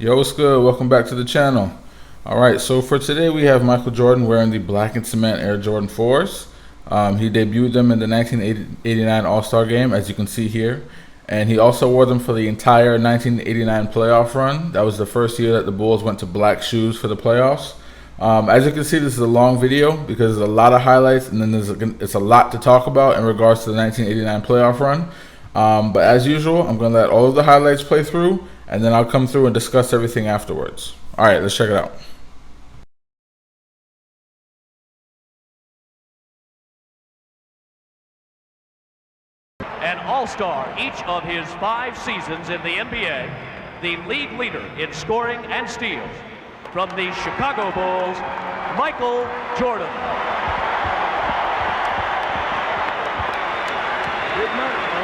Yo, what's good? Welcome back to the channel. Alright, so for today we have Michael Jordan wearing the black and cement Air Jordan 4s. He debuted them in the 1989 All-Star Game, as you can see here. And he also wore them for the entire 1989 playoff run. That was the first year that the Bulls went to black shoes for the playoffs. As you can see, this is a long video because there's a lot of highlights and then it's a lot to talk about in regards to the 1989 playoff run. But as usual, I'm going to let all of the highlights play through, and then I'll come through and discuss everything afterwards. All right, let's check it out. An all-star each of his 5 seasons in the NBA, the league leader in scoring and steals. From the Chicago Bulls, Michael Jordan.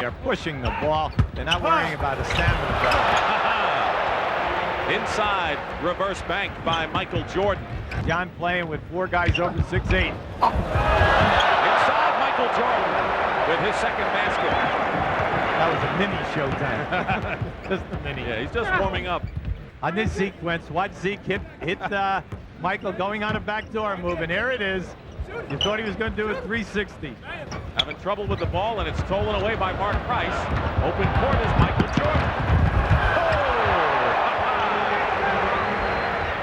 They're pushing the ball. They're not worrying about a stamina drive. Inside, reverse bank by Michael Jordan. John playing with 4 guys over 6'8". Inside, Michael Jordan with his second basket. That was a mini showtime. Just a mini. Yeah, he's just warming up. On this sequence, watch Zeke hit Michael going on a backdoor move, and here it is. You thought he was going to do a 360. Having trouble with the ball, and it's stolen away by Mark Price. Open court is Michael Jordan.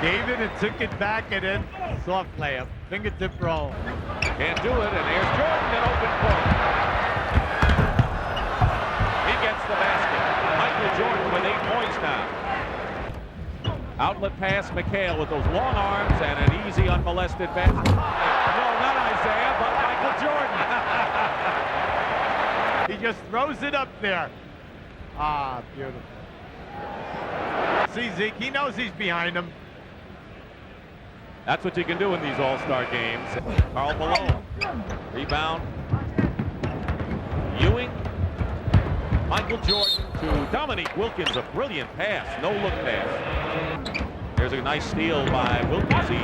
David and took it back, and then soft layup, fingertip roll. Can't do it, and there's Jordan in open court. He gets the basket. Michael Jordan with 8 points now. Outlet pass, McHale with those long arms and an easy unmolested basket. No, not Isaiah, but Michael Jordan. He just throws it up there. Ah, beautiful. See Zeke, he knows he's behind him. That's what you can do in these all-star games. Karl Malone. Rebound. Ewing. Michael Jordan to Dominique Wilkins. A brilliant pass. No-look pass. There's a nice steal by Wilkins. He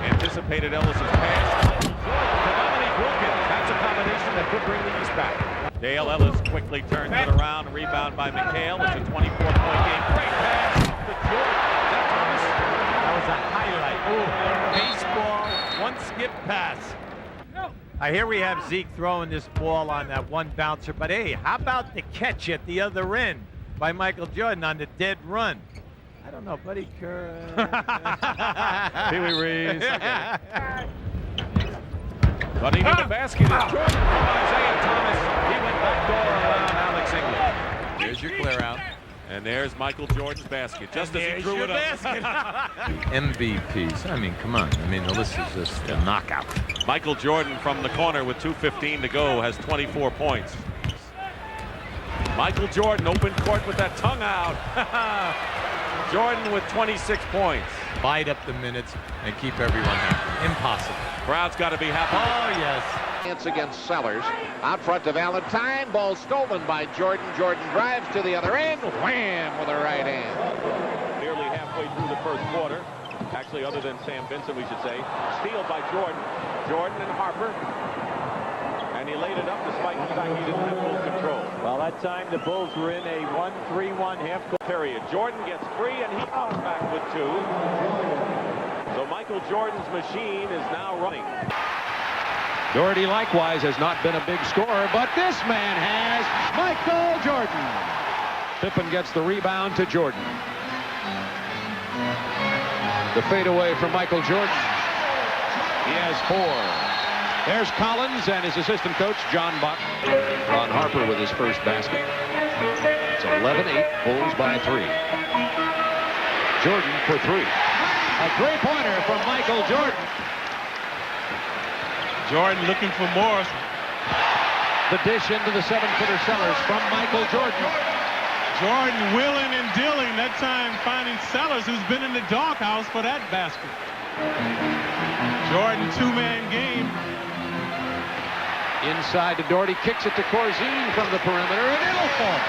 anticipated Ellis's pass. To Dominique Wilkins. That's a combination that could bring the East back. Dale Ellis quickly turns it around. A rebound by McHale. It's a 24-point game. Great pass to Jordan. That was a highlight. Baseball, one skip pass. I hear we have Zeke throwing this ball on that one bouncer, but hey, how about the catch at the other end by Michael Jordan on the dead run? I don't know, Buddy Kerr. Pee Wee Reese. But he the basket is Jordan from Isaiah Thomas. He went backdoor around Alex England. Here's your clear out. And there's Michael Jordan's basket, just as he threw it up. MVPs. I mean, come on. I mean, the list is just a knockout. Michael Jordan from the corner with 2:15 to go has 24 points. Michael Jordan open court with that tongue out. Jordan with 26 points. Bide up the minutes and keep everyone happy. Impossible. Crowd's got to be happy. Oh, yes. Chance against Sellers. Out front to Valentine. Ball stolen by Jordan. Jordan drives to the other end. Wham with the right hand. Nearly halfway through the first quarter. Actually, other than Sam Vincent, we should say. Steal by Jordan. Jordan and Harper. And he laid it up despite the fact he didn't have full control. Well, that time the Bulls were in a 1-3-1 half-court period. Jordan gets free, and he comes back with 2. So Michael Jordan's machine is now running. Doherty likewise has not been a big scorer, but this man has. Michael Jordan. Pippen gets the rebound to Jordan. The fadeaway from Michael Jordan. He has 4. There's Collins and his assistant coach, John Buck. Ron Harper with his first basket. It's 11-8, Bulls by 3. Jordan for 3. A three-pointer from Michael Jordan. Jordan looking for more. The dish into the 7-footer Sellers from Michael Jordan. Jordan willing and dealing, that time finding Sellers, who's been in the doghouse for that basket. Jordan, 2-man game. Inside to Doherty, kicks it to Corzine from the perimeter, and it'll fall.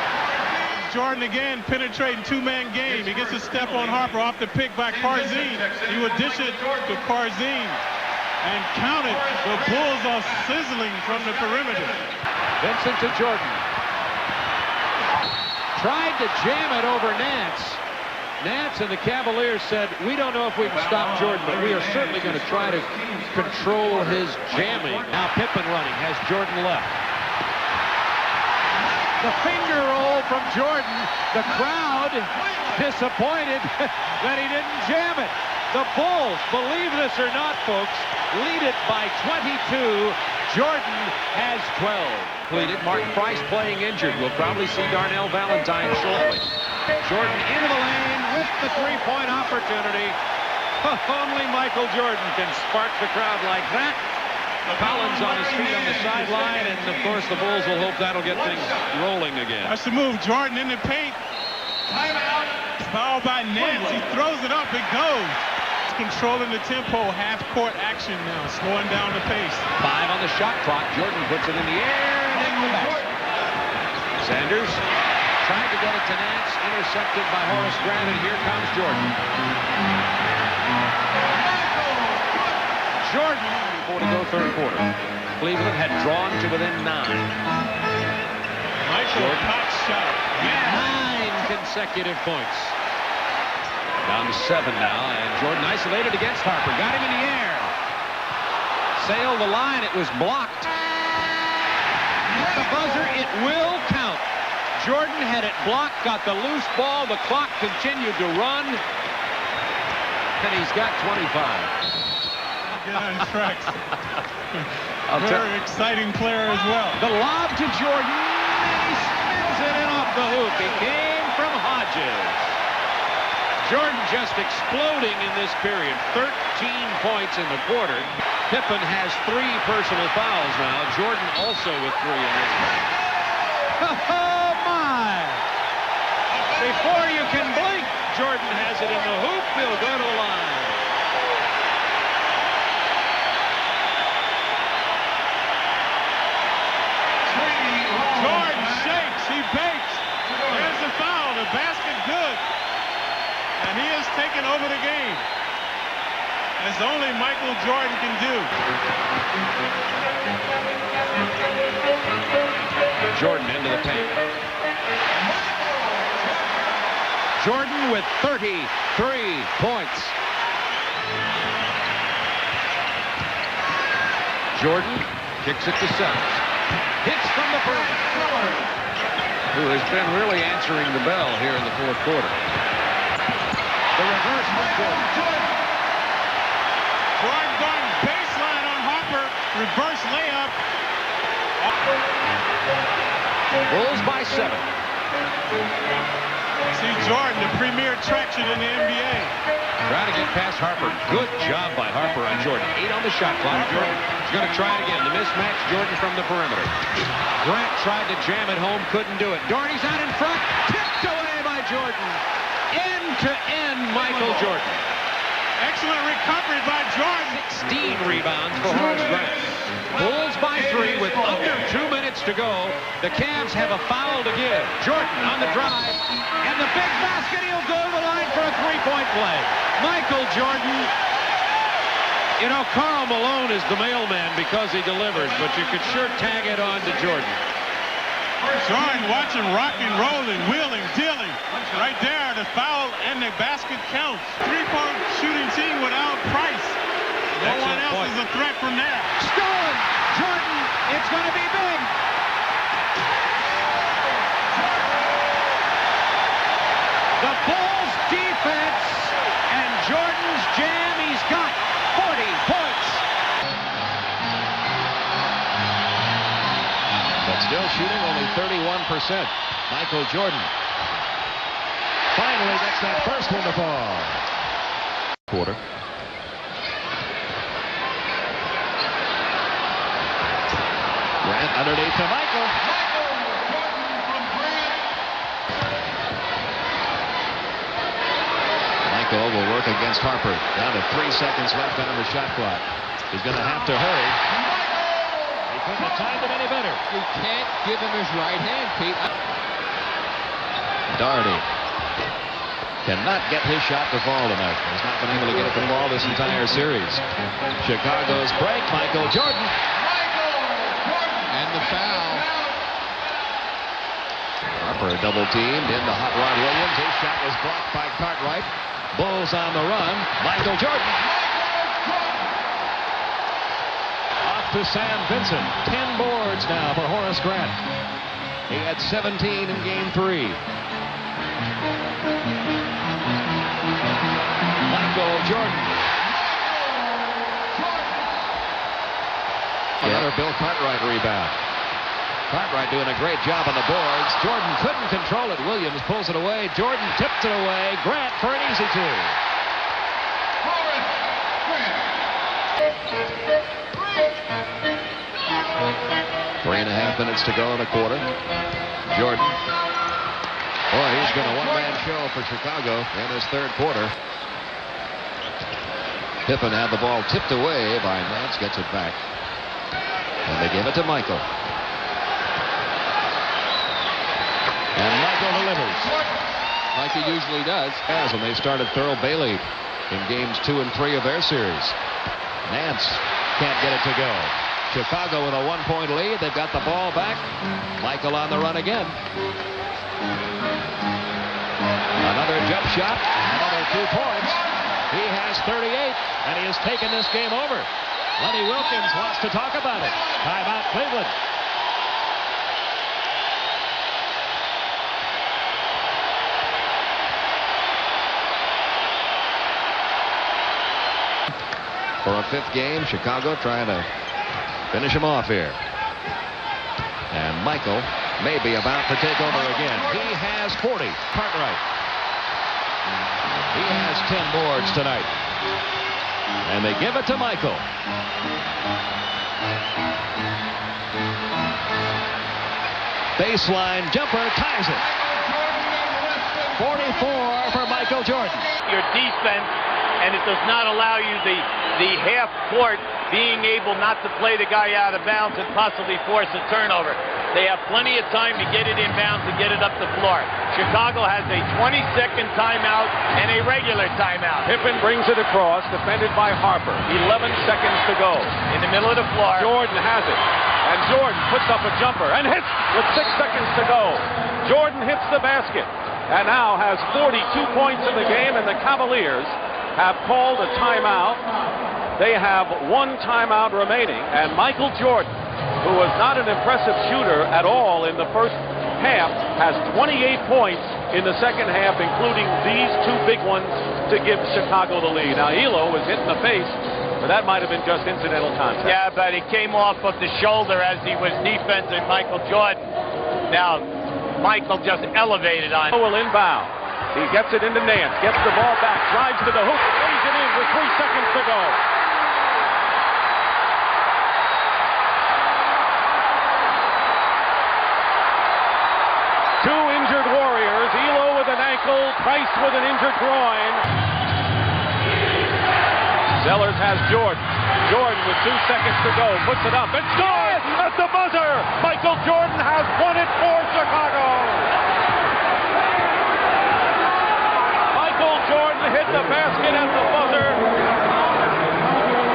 Jordan again penetrating 2-man game. He gets a step on Harper off the pick by Corzine. He would dish it to Corzine. And count it. The Bulls are sizzling from the perimeter. Vincent to Jordan. Tried to jam it over Nance. Nance and the Cavaliers said, we don't know if we can stop Jordan, but we are certainly going to try to control his jamming. Now Pippen running, has Jordan left. The finger roll from Jordan. The crowd disappointed that he didn't jam it. The Bulls, believe this or not, folks, lead it by 22. Jordan has 12. Completed. Martin Price playing injured. We'll probably see Darnell Valentine shortly. Jordan into the lane with the three-point opportunity. Only Michael Jordan can spark the crowd like that. Collins on his feet on the sideline, and of course the Bulls will hope that'll get things rolling again. That's the move. Jordan in the paint. Timeout. Foul by Nance. He throws it up. It goes. Controlling the tempo. Half-court action now. Slowing down the pace. 5 on the shot clock. Jordan puts it in the air and in the back. Sanders tried to get it to Nance. Intercepted by Horace Grant, and here comes Jordan. Jordan, 4 to go, third quarter. Cleveland had drawn to within 9. Michael hot shot. Yeah. 9 consecutive points. Down to 7 now, and Jordan isolated against Harper. Got him in the air. Sailed the line. It was blocked. At the buzzer, it will count. Jordan had it blocked, got the loose ball. The clock continued to run, and he's got 25. Get on tracks. Very exciting player as well. The lob to Jordan, and he spins it in off the hoop. He came from Hodges. Jordan just exploding in this period. 13 points in the quarter. Pippen has 3 personal fouls now. Jordan also with 3 in this one. Oh, my! Before you can blink, Jordan has it in the hoop. He'll go to the line. Jordan shakes. He bakes. There's the foul. The basket good. And he has taken over the game, as only Michael Jordan can do. Jordan into the paint. Jordan with 33 points. Jordan kicks it to Sellers. Hits from the perimeter. Who has been really answering the bell here in the fourth quarter. The reverse from Jordan. Jordan going baseline on Harper. Reverse layup. Bulls by 7. See Jordan, the premier attraction in the NBA. Trying to get past Harper. Good job by Harper on Jordan. 8 on the shot clock. Jordan is going to try it again. The mismatch, Jordan from the perimeter. Grant tried to jam it home, couldn't do it. Doherty's out in front. Tipped away by Jordan. End-to-end Michael Jordan. Excellent recovery by Jordan. 16 rebounds for Horace Grant. Bulls by 3 with under 2 minutes to go. The Cavs have a foul to give. Jordan on the drive. And the big basket. He'll go to the line for a three-point play. Michael Jordan. You know, Karl Malone is the mailman because he delivers, but you could sure tag it on to Jordan. Jordan watching rock and rolling, wheeling, dealing. Right there, the foul and the basket counts. Three-point shooting team without Price. No one else is a threat from there. Stolen! Jordan, it's going to be big. The Bulls defense and Jordan's jam. He's got 40 points. But still shooting only 31%. Michael Jordan finally gets that first one to fall. Quarter. Grant underneath to Michael. Michael will work against Harper. Down to 3 seconds left on the shot clock. He's going to have to hurry. He couldn't have timed him any better. You can't give him his right hand, Pete. Doherty cannot get his shot to fall tonight. He's not been able to get it to fall this entire series. Chicago's break. Michael Jordan. And the foul. Harper double teamed into Hot Rod Williams. His shot was blocked by Cartwright. Bulls on the run. Michael Jordan. Off to Sam Vincent. 10 boards now for Horace Grant. He had 17 in game 3. Michael Jordan. Another Bill Cartwright rebound. Cartwright doing a great job on the boards. Jordan couldn't control it. Williams pulls it away. Jordan tips it away. Grant for an easy 2. 3.5 minutes to go in the quarter. Jordan. Boy, he's been a one-man show for Chicago in his third quarter. Pippen had the ball tipped away by Nance. Gets it back. And they give it to Michael. And Michael delivers. Like he usually does. As when they started Thurl Bailey in games 2 and 3 of their series. Nance can't get it to go. Chicago with a 1-point lead. They've got the ball back. Michael on the run again. Another jump shot. Another 2 points. He has 38, and he has taken this game over. Lenny Wilkins wants to talk about it. Timeout, Cleveland. For a 5th game, Chicago trying to finish him off here. And Michael may be about to take over again. He has 40. Cartwright. He has 10 boards tonight. And they give it to Michael. Baseline jumper ties it. 44 for Michael Jordan. Your defense, and it does not allow you the half court being able not to play the guy out of bounds and possibly force a turnover. They have plenty of time to get it inbounds and get it up the floor. Chicago has a 20-second timeout and a regular timeout. Pippen brings it across, defended by Harper. 11 seconds to go. In the middle of the floor. Jordan has it. And Jordan puts up a jumper and hits with 6 seconds to go. Jordan hits the basket and now has 42 points in the game, and the Cavaliers have called a timeout. They have 1 timeout remaining, and Michael Jordan, who was not an impressive shooter at all in the first half, has 28 points in the second half, including these 2 big ones to give Chicago the lead. Now, Elo was hit in the face, but that might have been just incidental contact. Yeah, but it came off of the shoulder as he was defending Michael Jordan. Now, Michael just elevated on. Will inbound. He gets it into Nance, gets the ball back, drives to the hoop, lays it in with 3 seconds to go. Two injured Warriors, Elo with an ankle, Price with an injured groin. Sellers has Jordan. Jordan with 2 seconds to go, puts it up and scores at the buzzer. Michael Jordan has won it for Chicago. Michael Jordan hit the basket at the buzzer.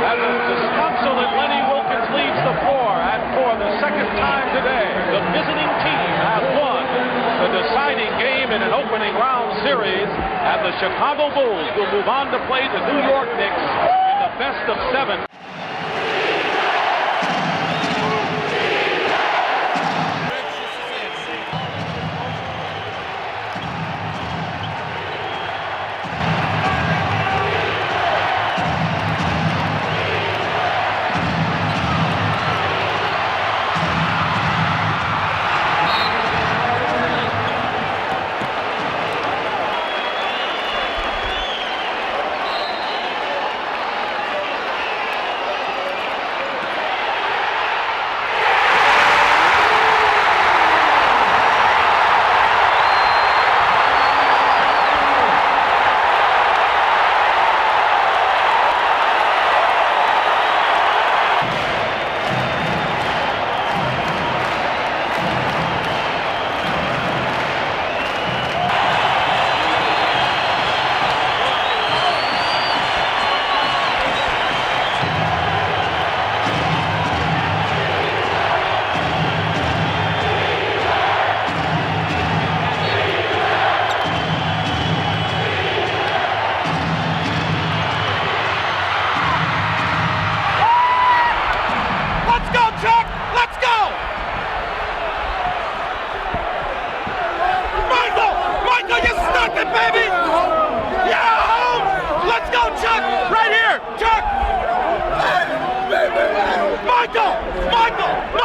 And the disconsolate Lenny Wilkins leads the floor, and for the second time today, the visiting team has won the deciding game in an opening round series, and the Chicago Bulls will move on to play the New York Knicks in the best of 7.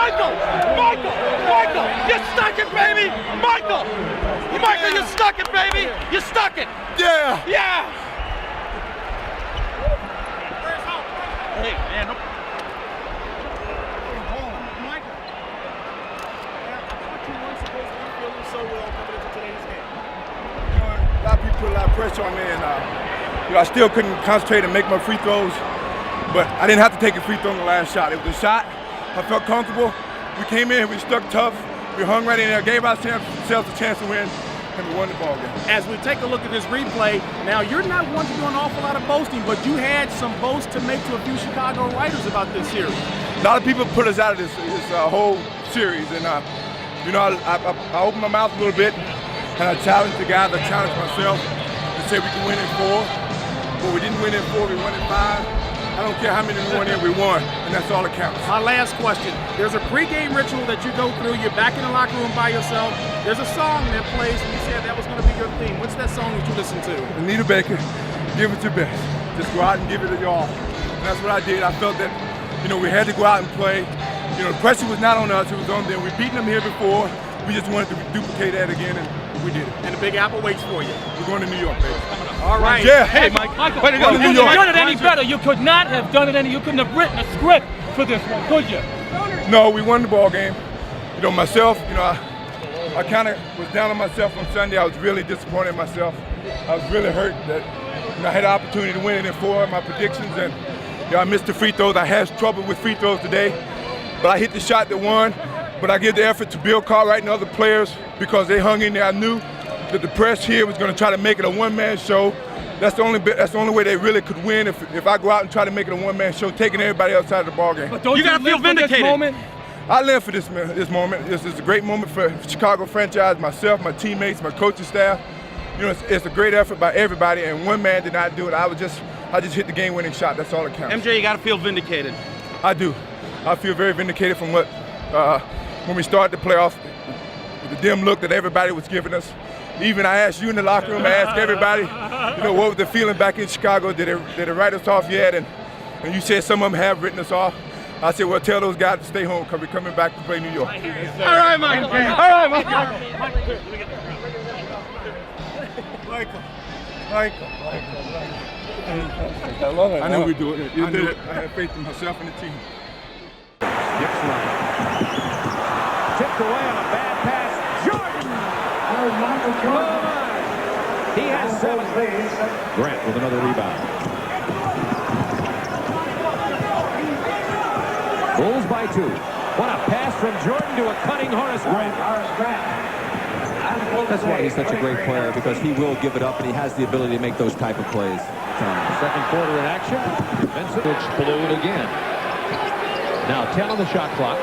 Michael! Michael! Michael! You stuck it, baby! Michael! Michael, you stuck it, baby! You stuck it! Yeah! Yeah! Hey, man. No. Michael. Yeah, 2 months ago, I'm feeling so well coming into today's game. You know, a lot of people put a lot of pressure on me, and I still couldn't concentrate and make my free throws. But I didn't have to take a free throw in the last shot. It was a shot. I felt comfortable. We came in, we stuck tough. We hung right in there, gave ourselves a chance to win, and we won the ball game. As we take a look at this replay, now you're not one to do an awful lot of boasting, but you had some boasts to make to a few Chicago writers about this series. A lot of people put us out of this whole series, and you know, I opened my mouth a little bit, and I challenged the guys, I challenged myself, and said we can win in 4. But we didn't win in 4, we won in 5. I don't care how many we won in, we won, and that's all that counts. My last question. There's a pregame ritual that you go through. You're back in the locker room by yourself. There's a song that plays, and you said that was going to be your theme. What's that song that you listen to? Anita Baker, Give It Your Best. Just go out and give it your all. And that's what I did. I felt that, you know, we had to go out and play. You know, the pressure was not on us, it was on them. We've beaten them here before. We just wanted to duplicate that again, and we did it. And the Big Apple waits for you. We're going to New York, baby. All right. Yeah. Hey, Michael. Way to go. You couldn't have done it any better. You could not have done it any. You couldn't have written a script for this one, could you? No, we won the ball game. You know, myself, you know, I kind of was down on myself on Sunday. I was really disappointed in myself. I was really hurt that, you know, I had the opportunity to win it in 4 of my predictions, and you know, I missed the free throws. I had trouble with free throws today, but I hit the shot that won. But I give the effort to Bill Cartwright and other players because they hung in there. I knew that the press here was going to try to make it a one-man show. That's the only way they really could win if I go out and try to make it a one-man show, taking everybody else out of the ball game. But don't you gotta feel vindicated. Moment? I live for this moment. This is a great moment for Chicago franchise, myself, my teammates, my coaching staff. You know, it's a great effort by everybody, and one man did not do it. I just hit the game-winning shot. That's all that counts. MJ, you got to feel vindicated. I do. I feel very vindicated from what when we started the playoffs, the dim look that everybody was giving us. Even I asked you in the locker room, I asked everybody, you know, what was the feeling back in Chicago? Did it write us off yet? And you said some of them have written us off. I said, well, tell those guys to stay home because we're coming back to play New York. All right, Michael. All right, Michael. I love it. I knew we'd do it. You did it. I had faith in myself and the team. Tipped away on a bad pass. Jordan! He has 7. Grant with another rebound. Bulls by 2. What a pass from Jordan to a cutting Horace Grant. That's why he's such a great player, because he will give it up and he has the ability to make those type of plays. Second quarter in action. Vincent blew it again. Now 10 on the shot clock.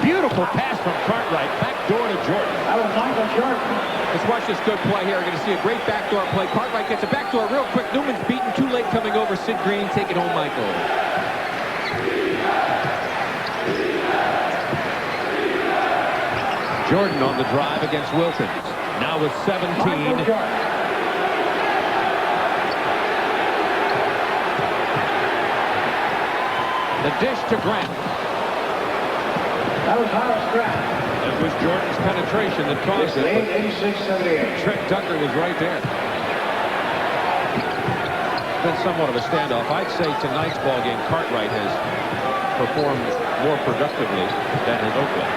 Beautiful pass from Cartwright. Backdoor to Jordan. That was Michael Jordan. Let's watch this good play here. We're going to see a great backdoor play. Cartwright gets a backdoor real quick. Newman's beaten. Too late coming over. Sid Green. Take it home, Michael. Jordan on the drive against Wilkins. Now with 17. The dish to Grant. That was Horace Grant. It was Jordan's penetration that caused it. 86-78. Trent Tucker was right there. Been somewhat of a standoff. I'd say tonight's ball game, Cartwright has performed more productively than in Oakland.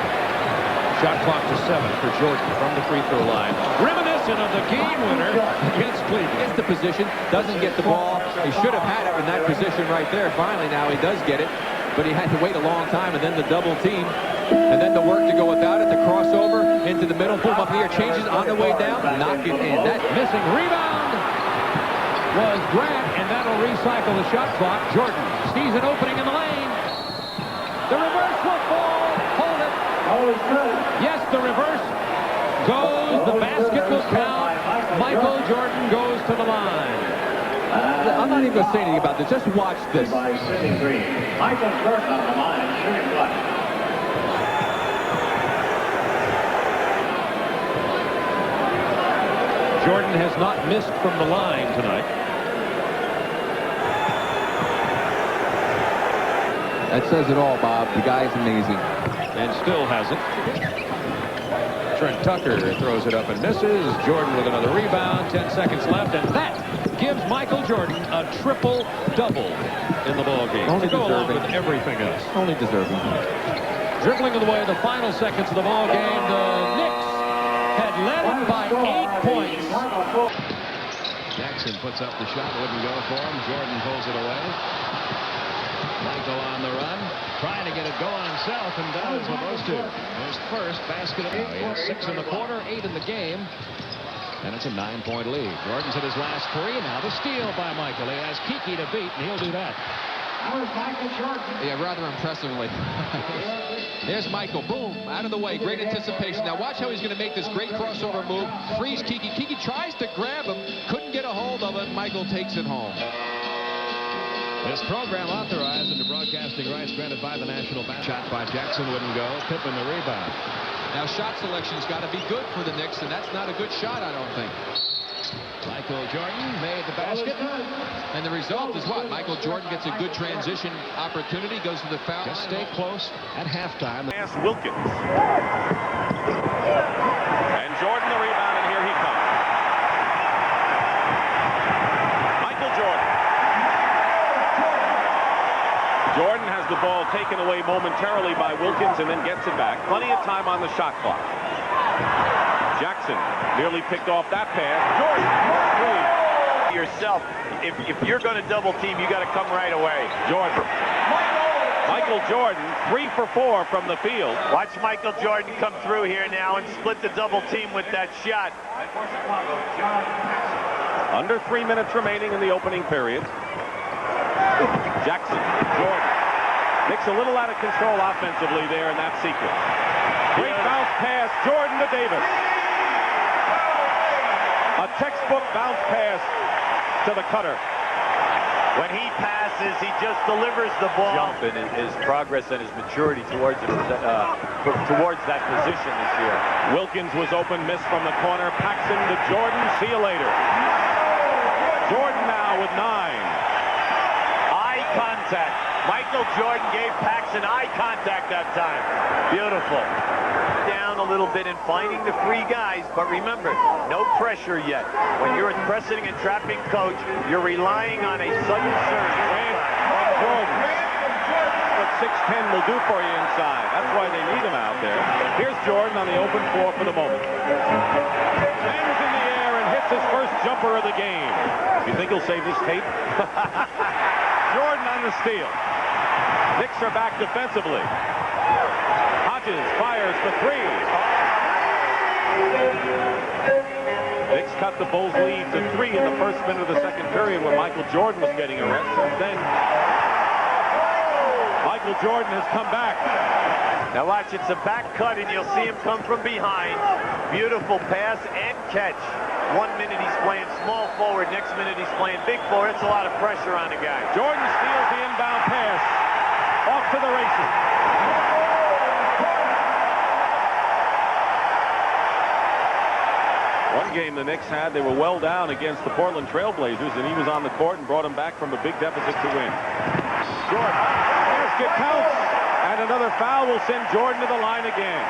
Shot clock to 7 for Jordan from the free throw line. Reminiscent of the game winner against Cleveland. Gets the position, doesn't get the ball. He should have had it in that position right there. Finally now he does get it, but he had to wait a long time, and then the double team, and then the work to go without it, the crossover into the middle, boom up here, changes on the way down, knock it in. That missing rebound was Grant, and that'll recycle the shot clock. Jordan sees an opening in the lane. The reverse will fall. Hold it. Yes, the reverse goes. The basket will count. Michael Jordan goes to the line. I'm not even going to say anything about this. Just watch this. By Sidney Green. Michael Jordan on the line, shooting what? Jordan has not missed from the line tonight. That says it all, Bob. The guy's amazing. And still has it. Trent Tucker throws it up and misses. Jordan with another rebound. 10 seconds left, and that gives Michael Jordan a triple-double in the ball game. Only to go along deserving. with everything else. Only deserving. Dribbling away the final seconds of the ball game, the Knicks had led by 8 points. Jackson puts up the shot, wouldn't go for him. Jordan pulls it away. Michael on the run, trying to get it going himself, and does with those two. His first basket. He has 6 in the quarter, 8 in the game, and it's a 9-point lead. Jordan's hit his last 3. Now the steal by Michael. He has Kiki to beat, and he'll do that. Yeah, rather impressively. There's Michael. Boom. Out of the way. Great anticipation. Now watch how he's going to make this great crossover move. Frees Kiki. Kiki tries to grab him. Couldn't get a hold of it. Michael takes it home. This program authorized under broadcasting rights granted by the National Bank. Shot by Jackson wouldn't go. Pippen the rebound. Now shot selection's got to be good for the Knicks, and that's not a good shot, I don't think. Michael Jordan made the basket. And the result is what? Michael Jordan gets a good transition opportunity, goes to the foul. Just stay close at halftime. Pass Wilkins. And Jordan the rebound, and here he comes. Michael Jordan. Jordan has the ball taken away momentarily by Wilkins and then gets it back. Plenty of time on the shot clock. Jackson nearly picked off that pass. Jordan. Yourself, if you're going to double team, you got to come right away. Jordan. Michael Jordan, 3 for 4 from the field. Watch Michael Jordan come through here now and split the double team with that shot. Under 3 minutes remaining in the opening period. Jackson, Jordan. Knicks a little out of control offensively there in that sequence. Great bounce pass, Jordan to Davis. A textbook bounce pass to the cutter. When he passes, he just delivers the ball. Jump in his progress and his maturity towards that position this year. Wilkins was open, missed from the corner. Paxson to Jordan. See you later. Jordan now with 9. Eye contact. Michael Jordan gave Paxson eye contact that time. Beautiful. Down a little bit and finding the free guys, but remember, no pressure yet. When you're a pressing and trapping coach, you're relying on a sudden surge. Jordan. What 6'10" will do for you inside. That's why they need him out there. Here's Jordan on the open floor for the moment. Hands in the air and hits his first jumper of the game. You think he'll save this tape? Jordan on the steal. Knicks are back defensively. Hodges fires for 3. Knicks cut the Bulls' lead to 3 in the first minute of the second period when Michael Jordan was getting a rest. And then Michael Jordan has come back. Now watch, it's a back cut and you'll see him come from behind. Beautiful pass and catch. 1 minute he's playing small forward, next minute he's playing big forward. It's a lot of pressure on the guy. Jordan steals the inbound pass. Off to the races. One game the Knicks had, they were well down against the Portland Trailblazers, and he was on the court and brought them back from a big deficit to win. Jordan, basket counts, and another foul will send Jordan to the line again.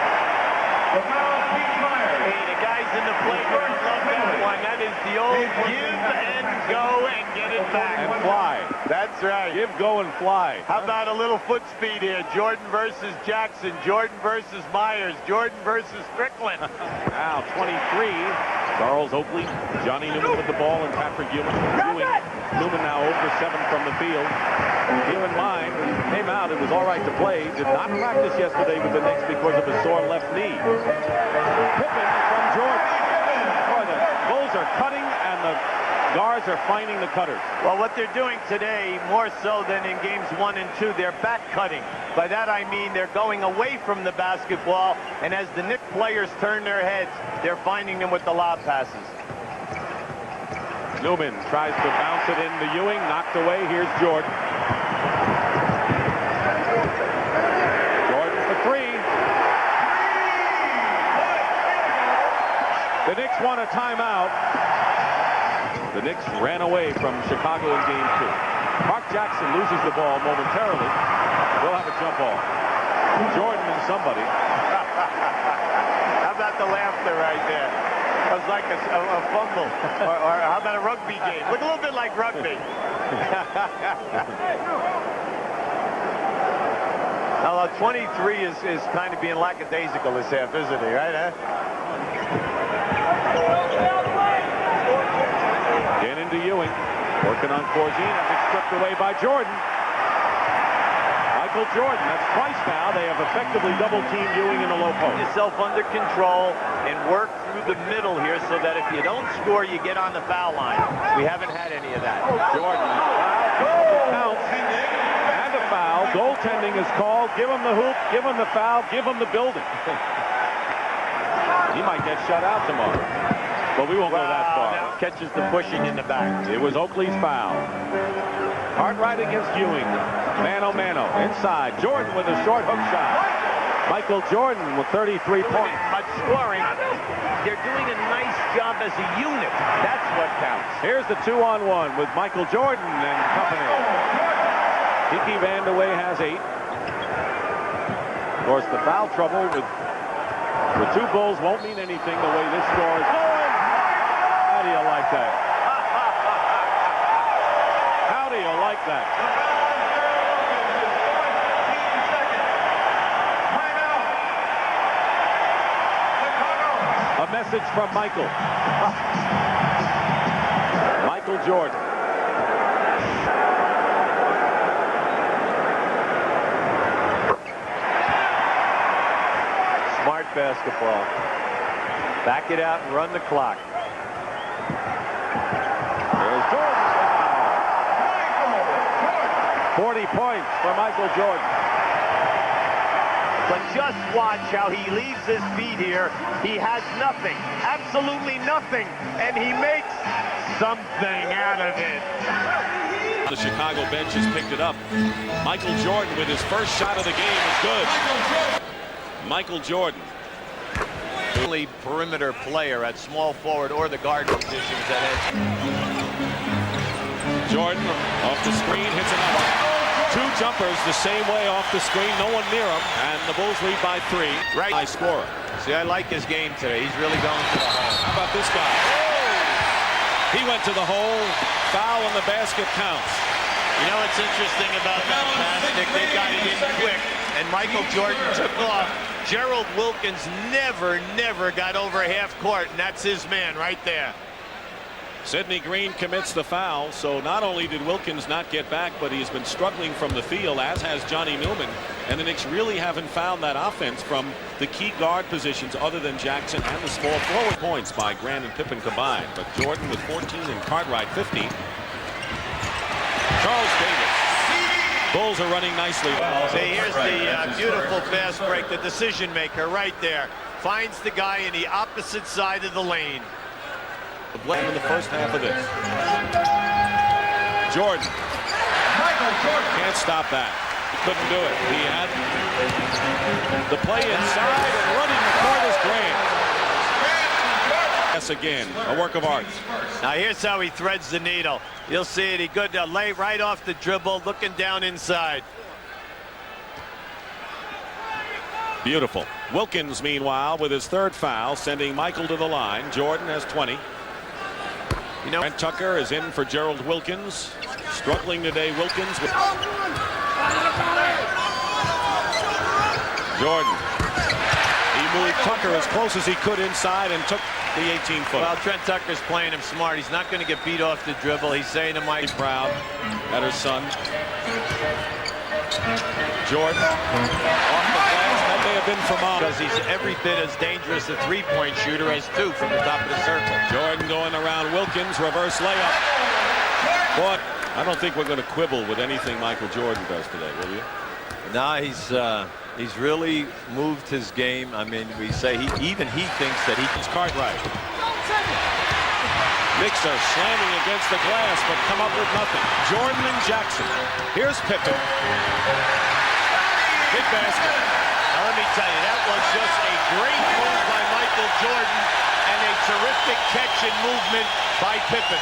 Hey, the guys in the playground love that one. That is the old give and go and get it back. And fly. That's right. Give, go, and fly. How about a little foot speed here? Jordan versus Jackson. Jordan versus Myers. Jordan versus Strickland. Now 23. Charles Oakley, Johnny Newman with the ball, and Patrick Ewing. Newman now over 7 from the field. Keep in mind, when he came out, it was all right to play. Did not practice yesterday with the Knicks because of a sore left knee. Pippen from Jordan. Boy, the Bulls are cutting, and the guards are finding the cutters. Well, what they're doing today, more so than in games 1 and 2, they're back cutting. By that I mean they're going away from the basketball, and as the Knicks players turn their heads, they're finding them with the lob passes. Newman tries to bounce it into Ewing, knocked away. Here's Jordan. Jordan for 3. The Knicks want a timeout. The Knicks ran away from Chicago in game 2. Mark Jackson loses the ball momentarily. We'll have a jump ball. Jordan and somebody. How about the laughter right there? It was like a fumble. or how about a rugby game? Look a little bit like rugby. Now, 23 is kind of being lackadaisical this half, isn't he? Right, huh? Get into Ewing. Working on Corzine. It's stripped away by Jordan. Michael Jordan, that's twice now. They have effectively double-teamed Ewing in the low post. Yourself under control and work through the middle here so that if you don't score, you get on the foul line. We haven't had any of that. Jordan, foul, and a foul. Goaltending is called. Give him the hoop, give him the foul, give him the building. He might get shut out tomorrow, but we won't go that far. Now catches the pushing in the back. It was Oakley's foul. Cartwright against Ewing. Mano. Inside. Jordan with a short hook shot. Michael Jordan with 33 points. But scoring, they're doing a nice job as a unit. That's what counts. Here's the 2-on-1 with Michael Jordan and company. Kiki Vandeweghe has 8. Of course, the foul trouble with the two Bulls won't mean anything the way this score is going. How do you like that? How do you like that? A message from Michael. Michael Jordan. Smart basketball. Back it out and run the clock. There's Jordan. 40 points for Michael Jordan. But just watch how he leaves his feet here. He has nothing, absolutely nothing, and he makes something out of it. The Chicago bench has picked it up. Michael Jordan with his first shot of the game is good. Michael Jordan. Only perimeter player at small forward or the guard positions at edge. Jordan off the screen, hits another. 2 jumpers the same way off the screen, no one near him, and the Bulls lead by 3. Right. High scorer. See, I like his game today. He's really going to the hole. How about this guy? He went to the hole. Foul in the basket counts. You know what's interesting about that pass, Nick? They got it in quick, and Michael Jordan took off. Gerald Wilkins never got over half court, and that's his man right there. Sidney Green commits the foul, so not only did Wilkins not get back, but he's been struggling from the field, as has Johnny Newman. And the Knicks really haven't found that offense from the key guard positions other than Jackson and the small forward. Points by Grant and Pippen combined, but Jordan with 14 and Cartwright 50. Charles Davis. Bulls are running nicely. See, here's the beautiful fast break, the decision maker right there. Finds the guy in the opposite side of the lane. The blame in the first half of this. Jordan. Can't stop that. He couldn't do it. He had the play inside and running the court is Grant. Yes, again, a work of art. Now here's how he threads the needle. You'll see it. He good lay right off the dribble, looking down inside. Beautiful. Wilkins, meanwhile, with his 3rd foul, sending Michael to the line. Jordan has 20. You know, Brent Tucker is in for Gerald Wilkins. Struggling today, Wilkins. Jordan. He moved Tucker as close as he could inside and took the 18-foot. Well, Trent Tucker's playing him smart. He's not going to get beat off the dribble. He's saying to Mike, proud at her son. Jordan off the glass. That may have been for Mom. Because he's every bit as dangerous a three-point shooter as 2 from the top of the circle. Jordan going around Wilkins, reverse layup. But I don't think we're going to quibble with anything Michael Jordan does today, will you? No, he's really moved his game. I mean, we say he thinks that he can. Cartwright. Knicks are slamming against the glass, but come up with nothing. Jordan and Jackson. Here's Pippen. Big basket. Now let me tell you, that was just a great move by Michael Jordan and a terrific catch and movement by Pippen.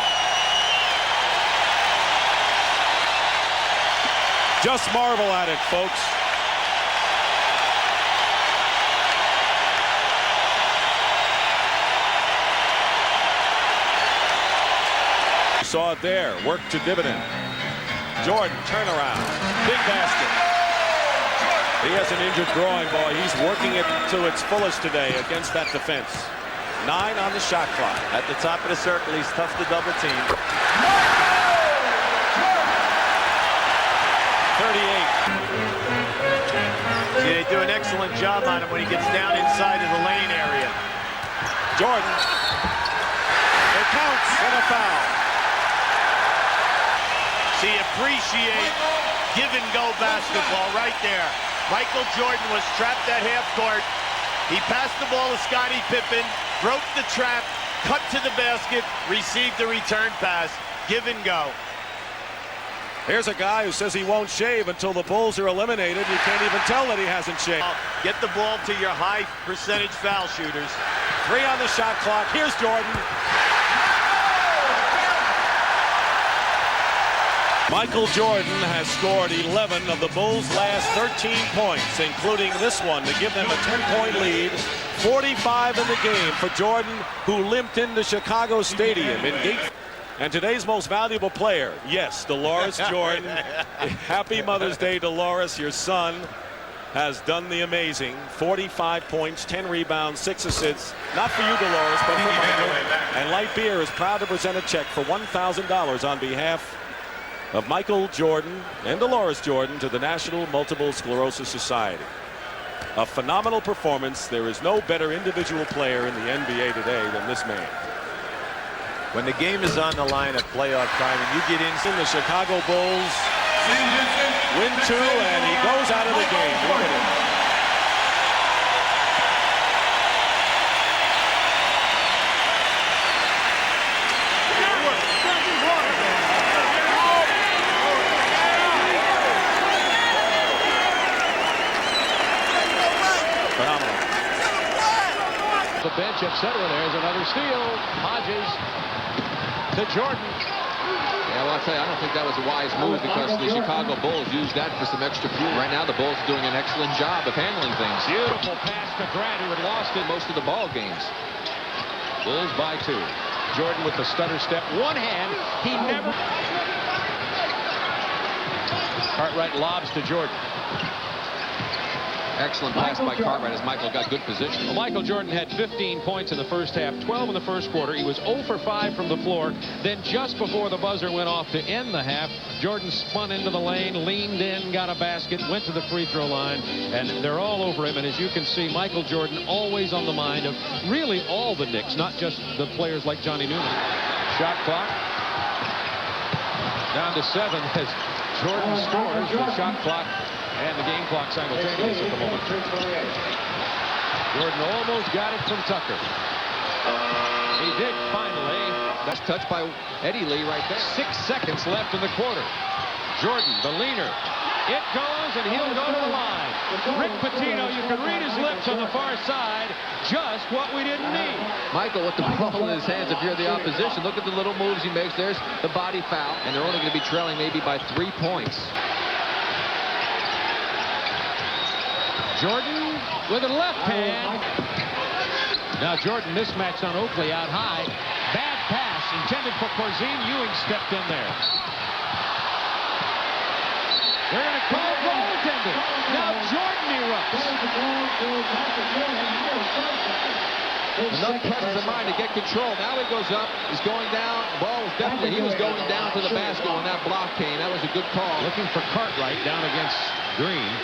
Just marvel at it, folks. Saw it there. Work to dividend. Jordan, turnaround. Big basket. He has an injured groin, boy. He's working it to its fullest today against that defense. 9 on the shot clock. At the top of the circle, he's tough to double team. 38. See, they do an excellent job on him when he gets down inside of the lane area. Jordan. It counts and a foul. See, appreciate give-and-go basketball right there. Michael Jordan was trapped at half court. He passed the ball to Scottie Pippen, broke the trap, cut to the basket, received the return pass. Give and go. Here's a guy who says he won't shave until the Bulls are eliminated. You can't even tell that he hasn't shaved. Get the ball to your high percentage foul shooters. 3 on the shot clock. Here's Jordan. Michael Jordan has scored 11 of the Bulls' last 13 points, including this one to give them a 10-point lead. 45 in the game for Jordan, who limped into Chicago Stadium in Gate. And today's most valuable player, yes, Dolores Jordan. Happy Mother's Day, Dolores. Your son has done the amazing. 45 points, 10 rebounds, 6 assists. Not for you, Dolores, but for Michael. And Light Beer is proud to present a check for $1,000 on behalf of Michael Jordan and Dolores Jordan to the National Multiple Sclerosis Society. A phenomenal performance. There is no better individual player in the NBA today than this man. When the game is on the line at playoff time and you get in, the Chicago Bulls win 2 and he goes out of the game. Look at him. Phenomenal. The bench, etc. There's another steal. Hodges to Jordan. Yeah, well, I'll tell you, I don't think that was a wise move because the Chicago Bulls used that for some extra fuel. Right now, the Bulls are doing an excellent job of handling things. Beautiful pass to Grant, who had lost in most of the ball games. Bulls by 2. Jordan with the stutter step. One hand. He never... Cartwright lobs to Jordan. Excellent pass by Cartwright as Michael got good position. Well, Michael Jordan had 15 points in the first half, 12 in the first quarter. He was 0 for 5 from the floor. Then just before the buzzer went off to end the half, Jordan spun into the lane, leaned in, got a basket, went to the free throw line, and they're all over him. And as you can see, Michael Jordan always on the mind of really all the Knicks, not just the players like Johnny Newman. Shot clock down to 7 as Jordan scores. The shot clock and the game clock simultaneous at the moment. Jordan almost got it from Tucker. He did finally. That's touched by Eddie Lee right there. 6 seconds left in the quarter. Jordan, the leaner. It goes, and he'll go to the line. Rick Pitino, you can read his lips on the far side. Just what we didn't need. Michael with the ball in his hands if you're the opposition. Look at the little moves he makes. There's the body foul, and they're only going to be trailing maybe by 3 points. Jordan with a left hand. Now Jordan mismatched on Oakley out high. Bad pass intended for Corzine. Ewing stepped in there. They're going to call goaltender. Now Jordan erupts. Enough presence of mind to get control. Now he goes up. He's going down. The ball was definitely, he was going down to the basket when that block came. That was a good call. Looking for Cartwright down against Green.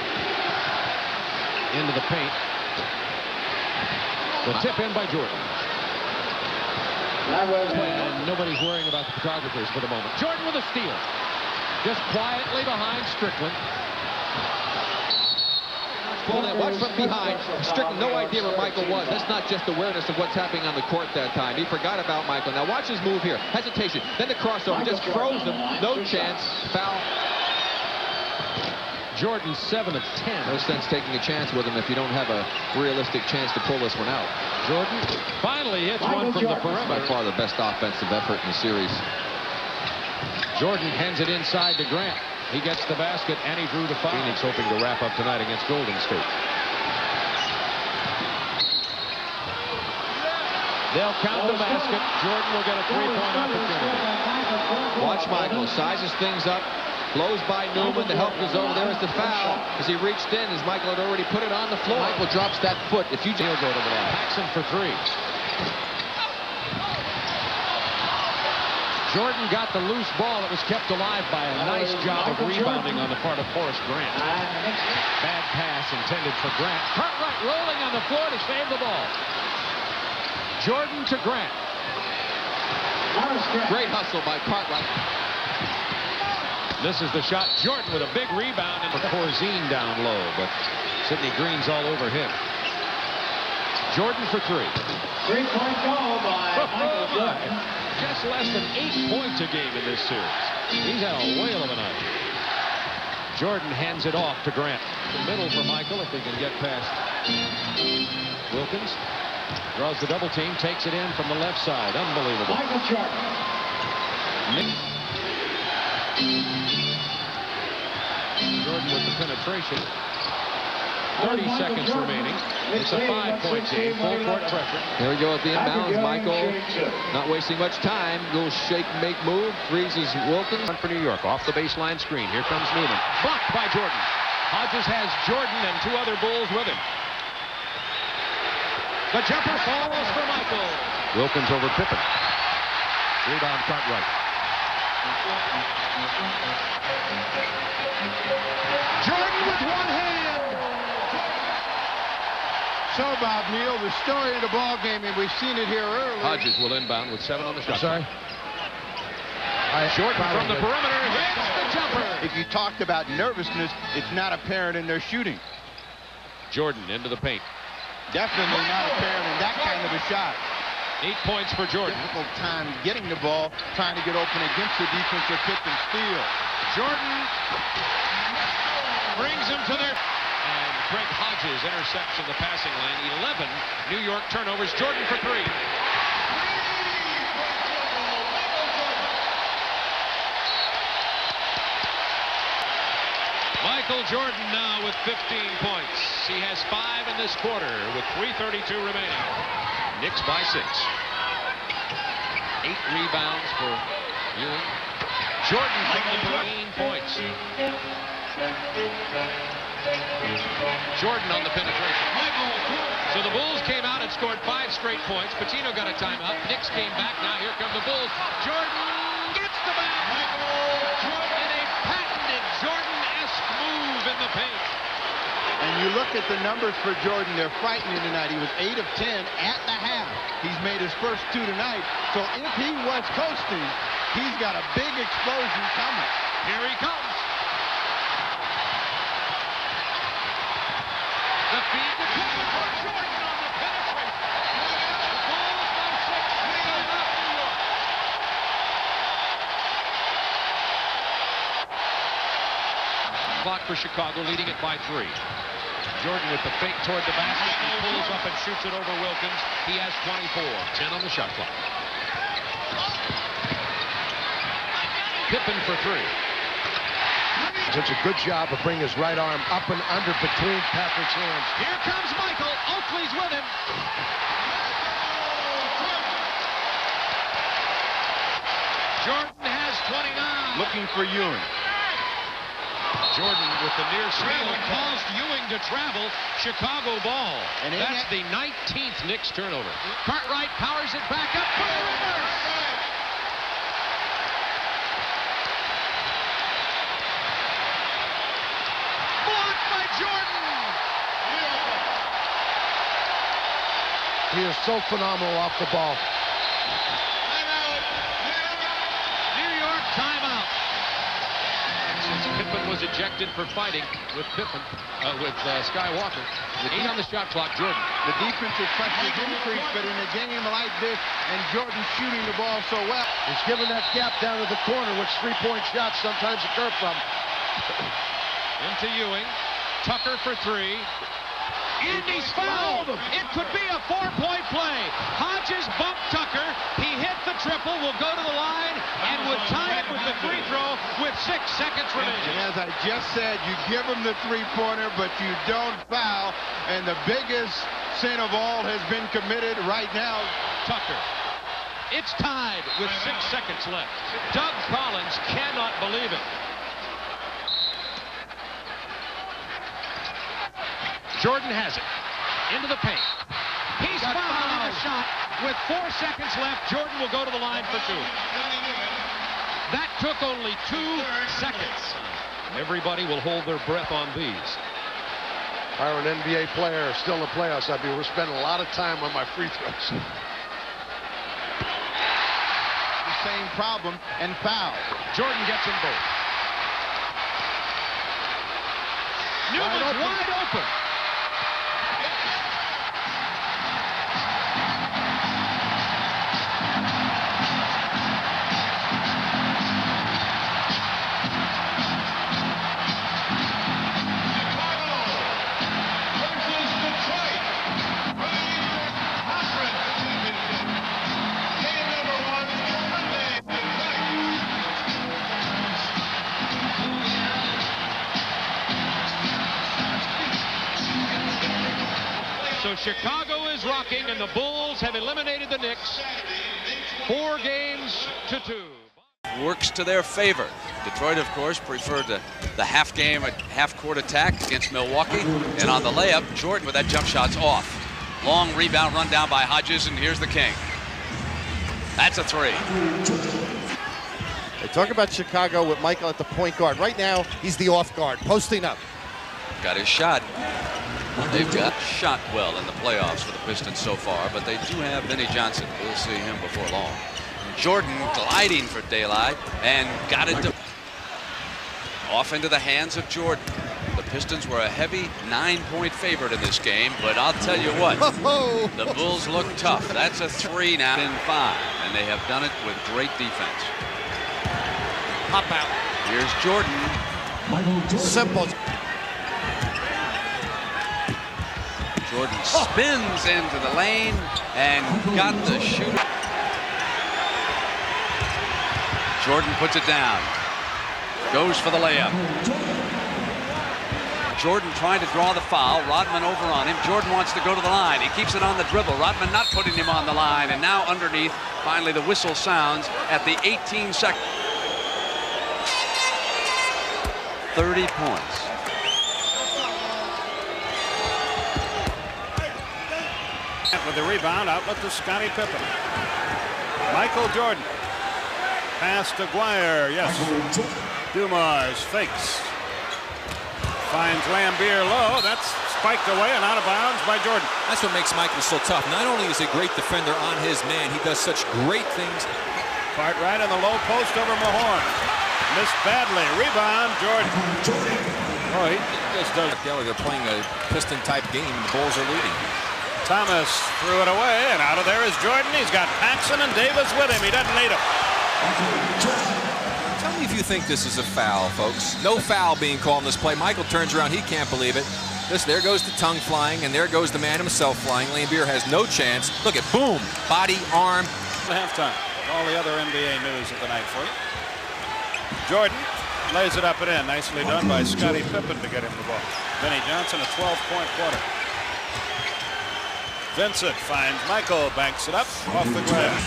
Into the paint. The tip in by Jordan. And nobody's worrying about the photographers for the moment. Jordan with a steal. Just quietly behind Strickland. Watch from behind. Strickland, no idea where Michael was. That's not just awareness of what's happening on the court that time. He forgot about Michael. Now watch his move here. Hesitation. Then the crossover. Just froze him. No chance. Foul. Jordan 7 of 10. No sense taking a chance with him if you don't have a realistic chance to pull this one out. Jordan finally hits one from the perimeter. By far the best offensive effort in the series. Jordan hands it inside to Grant. He gets the basket, and he drew the foul. Phoenix hoping to wrap up tonight against Golden State. They'll count the basket. Jordan will get a three-point opportunity. Watch Michael. Sizes things up. Blows by Newman. The help goes over. There is the foul as he reached in, as Michael had already put it on the floor. Michael drops that foot. If you he'll go to the line. Paxson for three. Jordan got the loose ball. It was kept alive by a nice job of rebounding on the part of Forrest Grant. Bad pass intended for Grant. Cartwright rolling on the floor to save the ball. Jordan to Grant. Great hustle by Cartwright. This is the shot. Jordan with a big rebound and Corzine down low, but Sidney Green's all over him. Jordan for three. 3-point goal by Michael Jordan. Just less than 8 points a game in this series. He's had a whale of a night. Jordan hands it off to Grant. The middle for Michael if he can get past Wilkins. Draws the double team, takes it in from the left side. Unbelievable. Michael Jordan. Jordan with the penetration. 30 seconds remaining. It's a 5-point game. Full court pressure. Here we go at the inbounds. Michael not wasting much time. Little shake, make move. Freezes Wilkins. For New York off the baseline screen. Here comes Newman. Blocked by Jordan. Hodges has Jordan and two other Bulls with him. The jumper falls for Michael. Wilkins over Pippen. Rebound Cartwright. Jordan with one hand. So, Bob Neal, the story of the ball game, and we've seen it here early. Hodges will inbound with 7 on the shot. Sorry. Jordan from the perimeter hits the jumper. If you talked about nervousness, it's not apparent in their shooting. Jordan into the paint. Definitely not apparent in that kind of a shot. 8 points for Jordan. Difficult time getting the ball, trying to get open against the defense or pick and steal. Jordan brings him to their... And Craig Hodges intercepts in the passing lane. 11 New York turnovers. Jordan for three. Michael Jordan now with 15 points. He has 5 in this quarter with 3:32 remaining. Knicks by 6. 8 rebounds for Ewing. Jordan from 15 points. Jordan on the penetration. So the Bulls came out and scored 5 straight points. Patino got a timeout. Knicks came back. Now here come the Bulls. Jordan gets the back. In a patented Jordan-esque move in the paint. And you look at the numbers for Jordan, they're frightening tonight. He was 8 of 10 at the half. He's made his first 2 tonight. So if he was coasting, he's got a big explosion coming. Here he comes. The feed to Pippen for Jordan on the penetration. The Bulls by 6. Still up New York. Clock for Chicago, leading it by 3. Jordan with the fake toward the basket. He pulls up and shoots it over Wilkins. He has 24. 10 on the shot clock. Pippen for 3. Such a good job of bringing his right arm up and under between Patrick's hands. Here comes Michael. Oakley's with him. Jordan has 29. Looking for Ewing. Jordan with the near steal caused Ewing to travel. Chicago ball. And that's the 19th Knicks turnover. Cartwright powers it back up for the reverse. Blocked by Jordan. He is so phenomenal off the ball. New York timeout. Since Pippen was ejected for fighting with Skywalker. With 8 on the shot clock, Jordan. The defensive pressure is increased, but in a game like this, and Jordan shooting the ball so well. He's given that gap down to the corner, which 3-point shots sometimes occur from. Into Ewing. Tucker for 3. And he's fouled. It could be a 4-point play. Hodges bumped Tucker. He hit the triple, will go to the line, and would tie it with the free throw with 6 seconds remaining. And as I just said, you give him the three-pointer, but you don't foul. And the biggest sin of all has been committed right now. Tucker. It's tied with 6 seconds left. Doug Collins cannot believe it. Jordan has it. Into the paint. He's fouled on the shot. With 4 seconds left, Jordan will go to the line for 2. That took only 2 seconds. Everybody will hold their breath on these. If I were an NBA player still in the playoffs, I'd be spending a lot of time on my free throws. The same problem and foul. Jordan gets them both. Newman's wide open. So Chicago is rocking, and the Bulls have eliminated the Knicks 4-2. Works to their favor. Detroit, of course, preferred the half-court attack against Milwaukee. And on the layup, Jordan with that jump shot's off. Long rebound run down by Hodges, and here's the King. That's a 3. They talk about Chicago with Michael at the point guard. Right now, he's the off guard, posting up. Got his shot. They've got shot well in the playoffs for the Pistons so far, but they do have Vinnie Johnson. We'll see him before long. Jordan gliding for daylight and got it off into the hands of Jordan. The Pistons were a heavy 9-point favorite in this game, but I'll tell you what, the Bulls look tough. That's a 3 now in 5, and they have done it with great defense. Pop out. Here's Jordan. Simple. Jordan spins into the lane and got the shooter. Jordan puts it down. Goes for the layup. Jordan trying to draw the foul. Rodman over on him. Jordan wants to go to the line. He keeps it on the dribble. Rodman not putting him on the line. And now underneath, finally the whistle sounds at the 18-second. 30 points. With the rebound, outlet to Scottie Pippen. Michael Jordan. Pass to Guire. Yes. Dumars fakes. Finds Lambier low. That's spiked away and out of bounds by Jordan. That's what makes Michael so tough. Not only is he a great defender on his man, he does such great things. Part right on the low post over Mahorn. Missed badly. Rebound, Jordan. Oh, he just does. They're playing a Piston-type game. The Bulls are leading. Thomas threw it away, and out of there is Jordan. He's got Paxson and Davis with him. He doesn't need him. Tell me if you think this is a foul, folks. No foul being called in this play. Michael turns around. He can't believe it. There goes the tongue flying, and there goes the man himself flying. Lambier has no chance. Look at, boom, body, arm. Halftime. All the other NBA news of the night for you. Jordan lays it up and in. Nicely done by Scottie Pippen to get him the ball. Vinnie Johnson, a 12-point quarter. Vincent finds Michael, banks it up off the glass.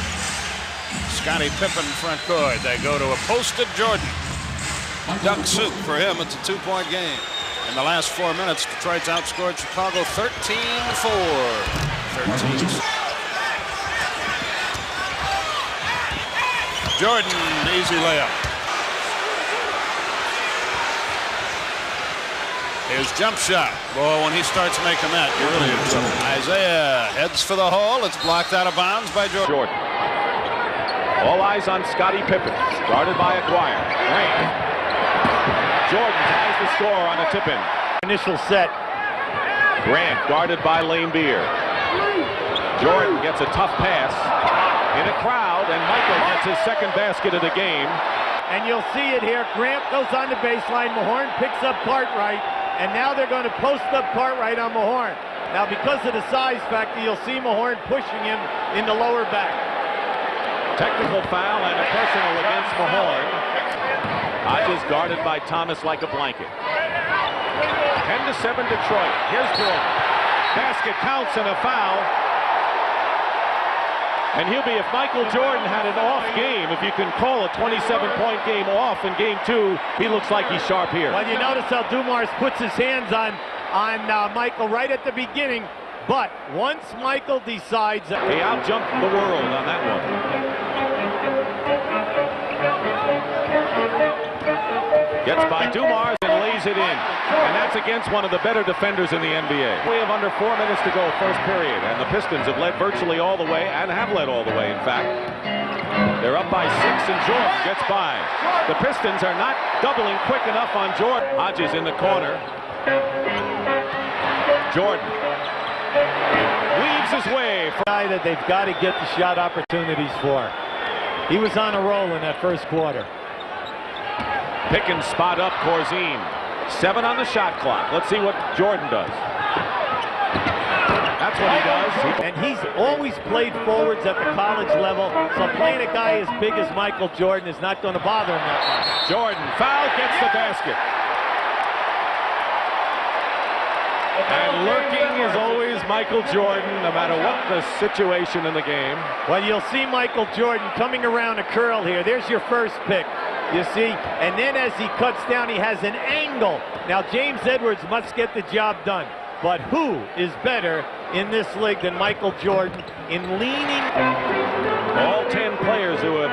Scottie Pippen front court. They go to a posted Jordan. Duck soup for him. It's a 2-point game. In the last 4 minutes, Detroit's outscored Chicago 13-4. 13. Jordan, easy layup. His jump shot. Boy, when he starts making that, you're really in trouble. Isaiah heads for the hole. It's blocked out of bounds by Jordan. All eyes on Scottie Pippen. Started by Aguirre. Grant. Jordan ties the score on a tip-in. Initial set. Grant guarded by Lambier. Jordan gets a tough pass in a crowd, and Michael gets his second basket of the game. And you'll see it here. Grant goes on the baseline. Mahorn picks up Cartwright. And now they're going to post up Cartwright on Mahorn. Now, because of the size factor, you'll see Mahorn pushing him in the lower back. Technical foul and a personal against Mahorn. Hodges guarded by Thomas like a blanket. 10-7 Detroit. Here's Jordan. Basket counts and a foul. And Hubie, if Michael Jordan had an off game, if you can call a 27-point game off in game 2, he looks like he's sharp here. Well, you notice how Dumars puts his hands on Michael right at the beginning. But once Michael decides... He outjumped the world on that one. Gets by Dumars and lays it in. And that's against one of the better defenders in the NBA. We have under 4 minutes to go, first period. And the Pistons have led virtually all the way, and have led all the way, in fact. They're up by 6, and Jordan gets by. The Pistons are not doubling quick enough on Jordan. Hodges in the corner. Jordan weaves his way. Guy that they've got to get the shot opportunities for. He was on a roll in that first quarter. Pick and spot up Corzine. 7 on the shot clock. Let's see what Jordan does. That's what he does. And he's always played forwards at the college level, so playing a guy as big as Michael Jordan is not going to bother him that much. Jordan, foul, gets the basket. And lurking is always Michael Jordan, no matter what the situation in the game. Well, you'll see Michael Jordan coming around a curl here. There's your first pick, you see. And then as he cuts down, he has an angle. Now, James Edwards must get the job done. But who is better in this league than Michael Jordan in leaning? All 10 players who have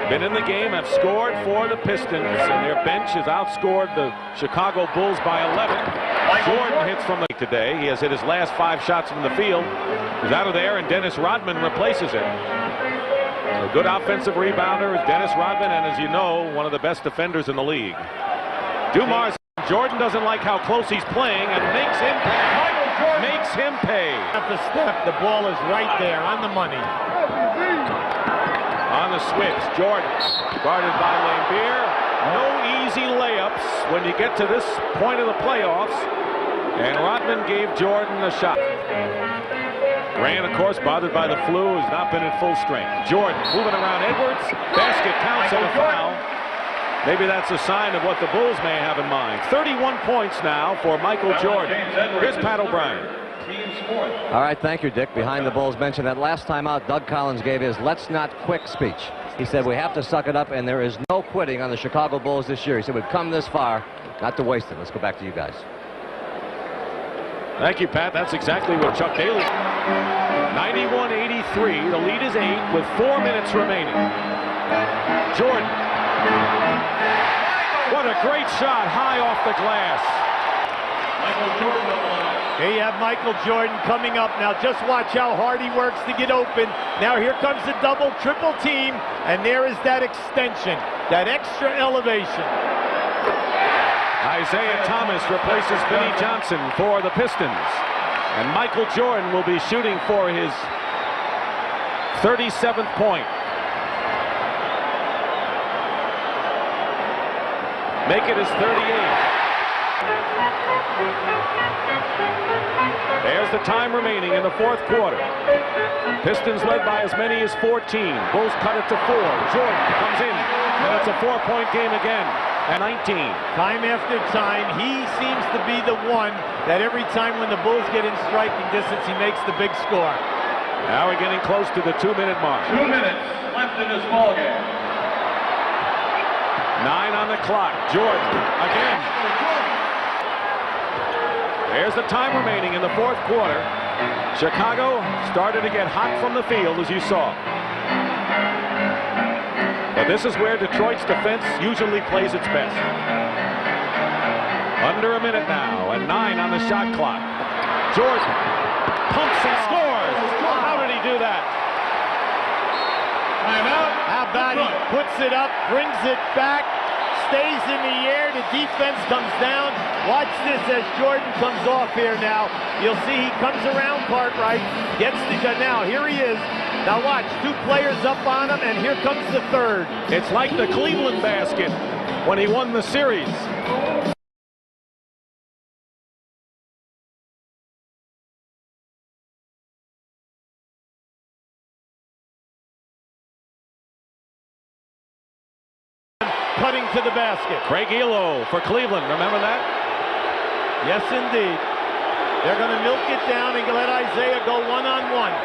been in the game have scored for the Pistons, and their bench has outscored the Chicago Bulls by 11. Jordan hits from the today. He has hit his last 5 shots from the field. He's out of there, and Dennis Rodman replaces him. A good offensive rebounder is Dennis Rodman, and as you know, one of the best defenders in the league. Dumars, Jordan doesn't like how close he's playing and makes him pay. At the step, the ball is right there on the money. On the switch, Jordan guarded by Lambier. No easy layups when you get to this point of the playoffs. And Rodman gave Jordan a shot. Grant, of course, bothered by the flu, has not been in full strength. Jordan moving around Edwards. Basket counts and a foul. Maybe that's a sign of what the Bulls may have in mind. 31 points now for Michael Jordan. Here's Pat O'Brien. All right, thank you, Dick. Behind the Bulls bench, and that last time out, Doug Collins gave his "let's not quit" speech. He said, we have to suck it up, and there is no quitting on the Chicago Bulls this year. He said, we've come this far, not to waste it. Let's go back to you guys. Thank you, Pat. That's exactly what Chuck Daly. 91-83. The lead is 8 with 4 minutes remaining. Jordan. What a great shot, high off the glass. Michael Jordan. Here you have Michael Jordan coming up. Now just watch how hard he works to get open. Now here comes the double, triple team, and there is that extension, that extra elevation. Isaiah Thomas replaces Vinnie Johnson for the Pistons. And Michael Jordan will be shooting for his 37th point. Make it his 38th. There's the time remaining in the fourth quarter. Pistons led by as many as 14. Bulls cut it to 4. Jordan comes in, and it's a 4-point game again. At 19. Time after time, he seems to be the one that every time when the Bulls get in striking distance, he makes the big score. Now we're getting close to the 2-minute mark. 2 minutes left in this ball game. 9 on the clock. Jordan again. There's the time remaining in the fourth quarter. Chicago started to get hot from the field, as you saw. But this is where Detroit's defense usually plays its best. Under a minute now, and 9 on the shot clock. Jordan pumps and scores. How did he do that? How about he puts it up, brings it back, stays in the air, the defense comes down. Watch this as Jordan comes off here now. You'll see he comes around Cartwright, gets the gun. Now, here he is. Now watch, 2 players up on him, and here comes the third. It's like the Cleveland basket when he won the series. cutting to the basket. Craig Elo for Cleveland. Remember that? Yes, indeed. They're going to milk it down and let Isaiah go one-on-one.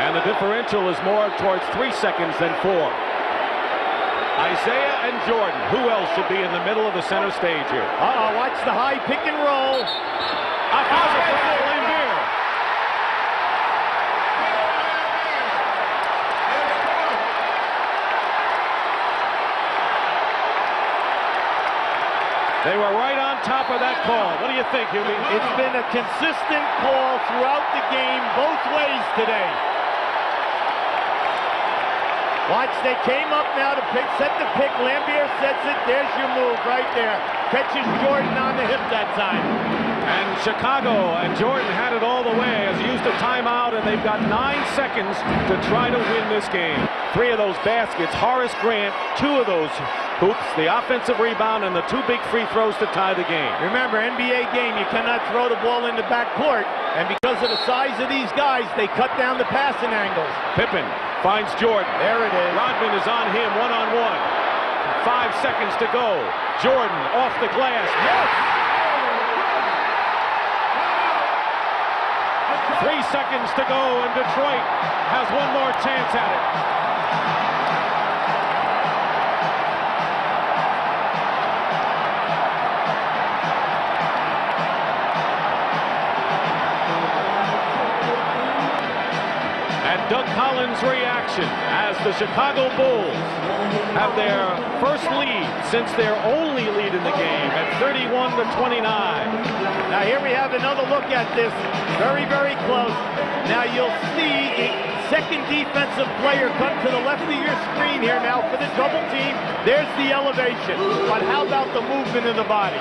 And the differential is more towards 3 seconds than 4. Isaiah and Jordan. Who else should be in the middle of the center stage here? Watch the high pick and roll. Offensive foul, Lambier. They were right on top of that call. What do you think, Hubie? It's been a consistent call throughout the game, both ways today. Watch, they came up now to set the pick. Lambier sets it. There's your move right there. Catches Jordan on the hip that time. And Chicago and Jordan had it all the way as he used a timeout, and they've got 9 seconds to try to win this game. 3 of those baskets, Horace Grant, 2 of those hoops, the offensive rebound, and the 2 big free throws to tie the game. Remember, NBA game, you cannot throw the ball in the backcourt, and because of the size of these guys, they cut down the passing angles. Pippen finds Jordan. There it is. Rodman is on him, one-on-one. 5 seconds to go. Jordan off the glass. Yes! 3 seconds to go, and Detroit has one more chance at it. Doug Collins' reaction as the Chicago Bulls have their first lead since their only lead in the game at 31-29. Now here we have another look at this. Very, very close. Now you'll see a second defensive player come to the left of your screen here now for the double team. There's the elevation. But how about the movement of the body?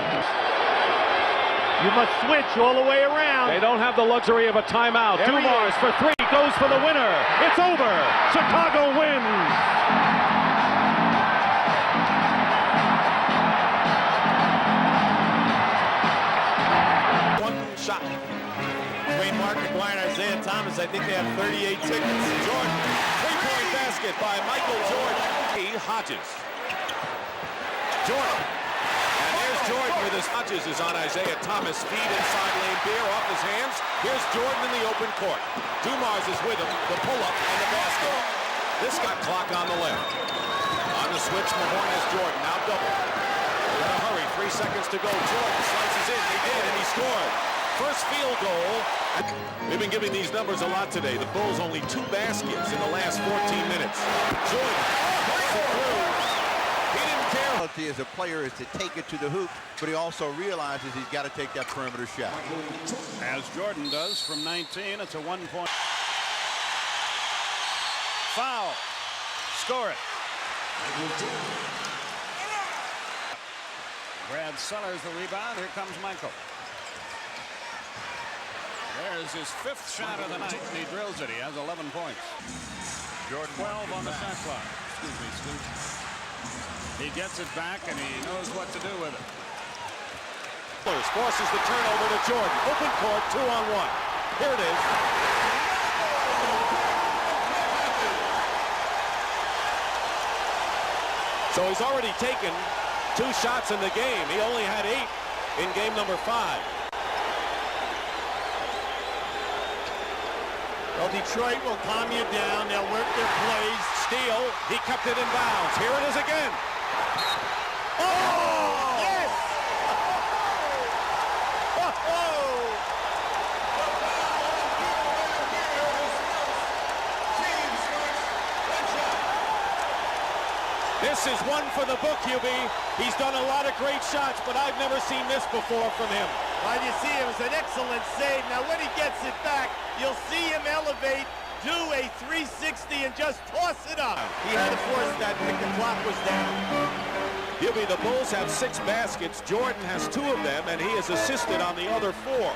You must switch all the way around. They don't have the luxury of a timeout. Dumars for 3, goes for the winner. It's over. Chicago wins. One shot. Between Mark McGuire and Isaiah Thomas, I think they have 38 tickets. Jordan, 3-point basket by Michael Jordan. Hodges. Jordan. Jordan with his Hodges is on Isaiah Thomas. Feed inside Lambier off his hands. Here's Jordan in the open court. Dumars is with him. The pull-up and the basket. This got clock on the left. On the switch, Mahorn has Jordan. Now double. Gotta hurry. 3 seconds to go. Jordan slices in. He did, and he scored. First field goal. We've been giving these numbers a lot today. The Bulls only 2 baskets in the last 14 minutes. Jordan puts it through. As a player is to take it to the hoop, but he also realizes he's got to take that perimeter shot. As Jordan does from 19, it's a 1-point foul. Score it. Brad Sellers the rebound. Here comes Michael. There's his 5th shot of the night, and he drills it. He has 11 points. Jordan 12 on the shot clock. Excuse me, Scoot. He gets it back, and he knows what to do with it. Forces the turnover to Jordan. Open court, 2-on-1. Here it is. So he's already taken 2 shots in the game. He only had 8 in game number 5. Well, Detroit will calm you down. They'll work their plays. Steal. He kept it in bounds. Here it is again. Oh! Yes! This is one for the book, Hubie. He's done a lot of great shots, but I've never seen this before from him. Well, you see, it was an excellent save. Now, when he gets it back, you'll see him elevate, do a 360, and just toss it up. He had to force that pick. The clock was down. Hubie, the Bulls have 6 baskets. Jordan has 2 of them, and he has assisted on the other 4.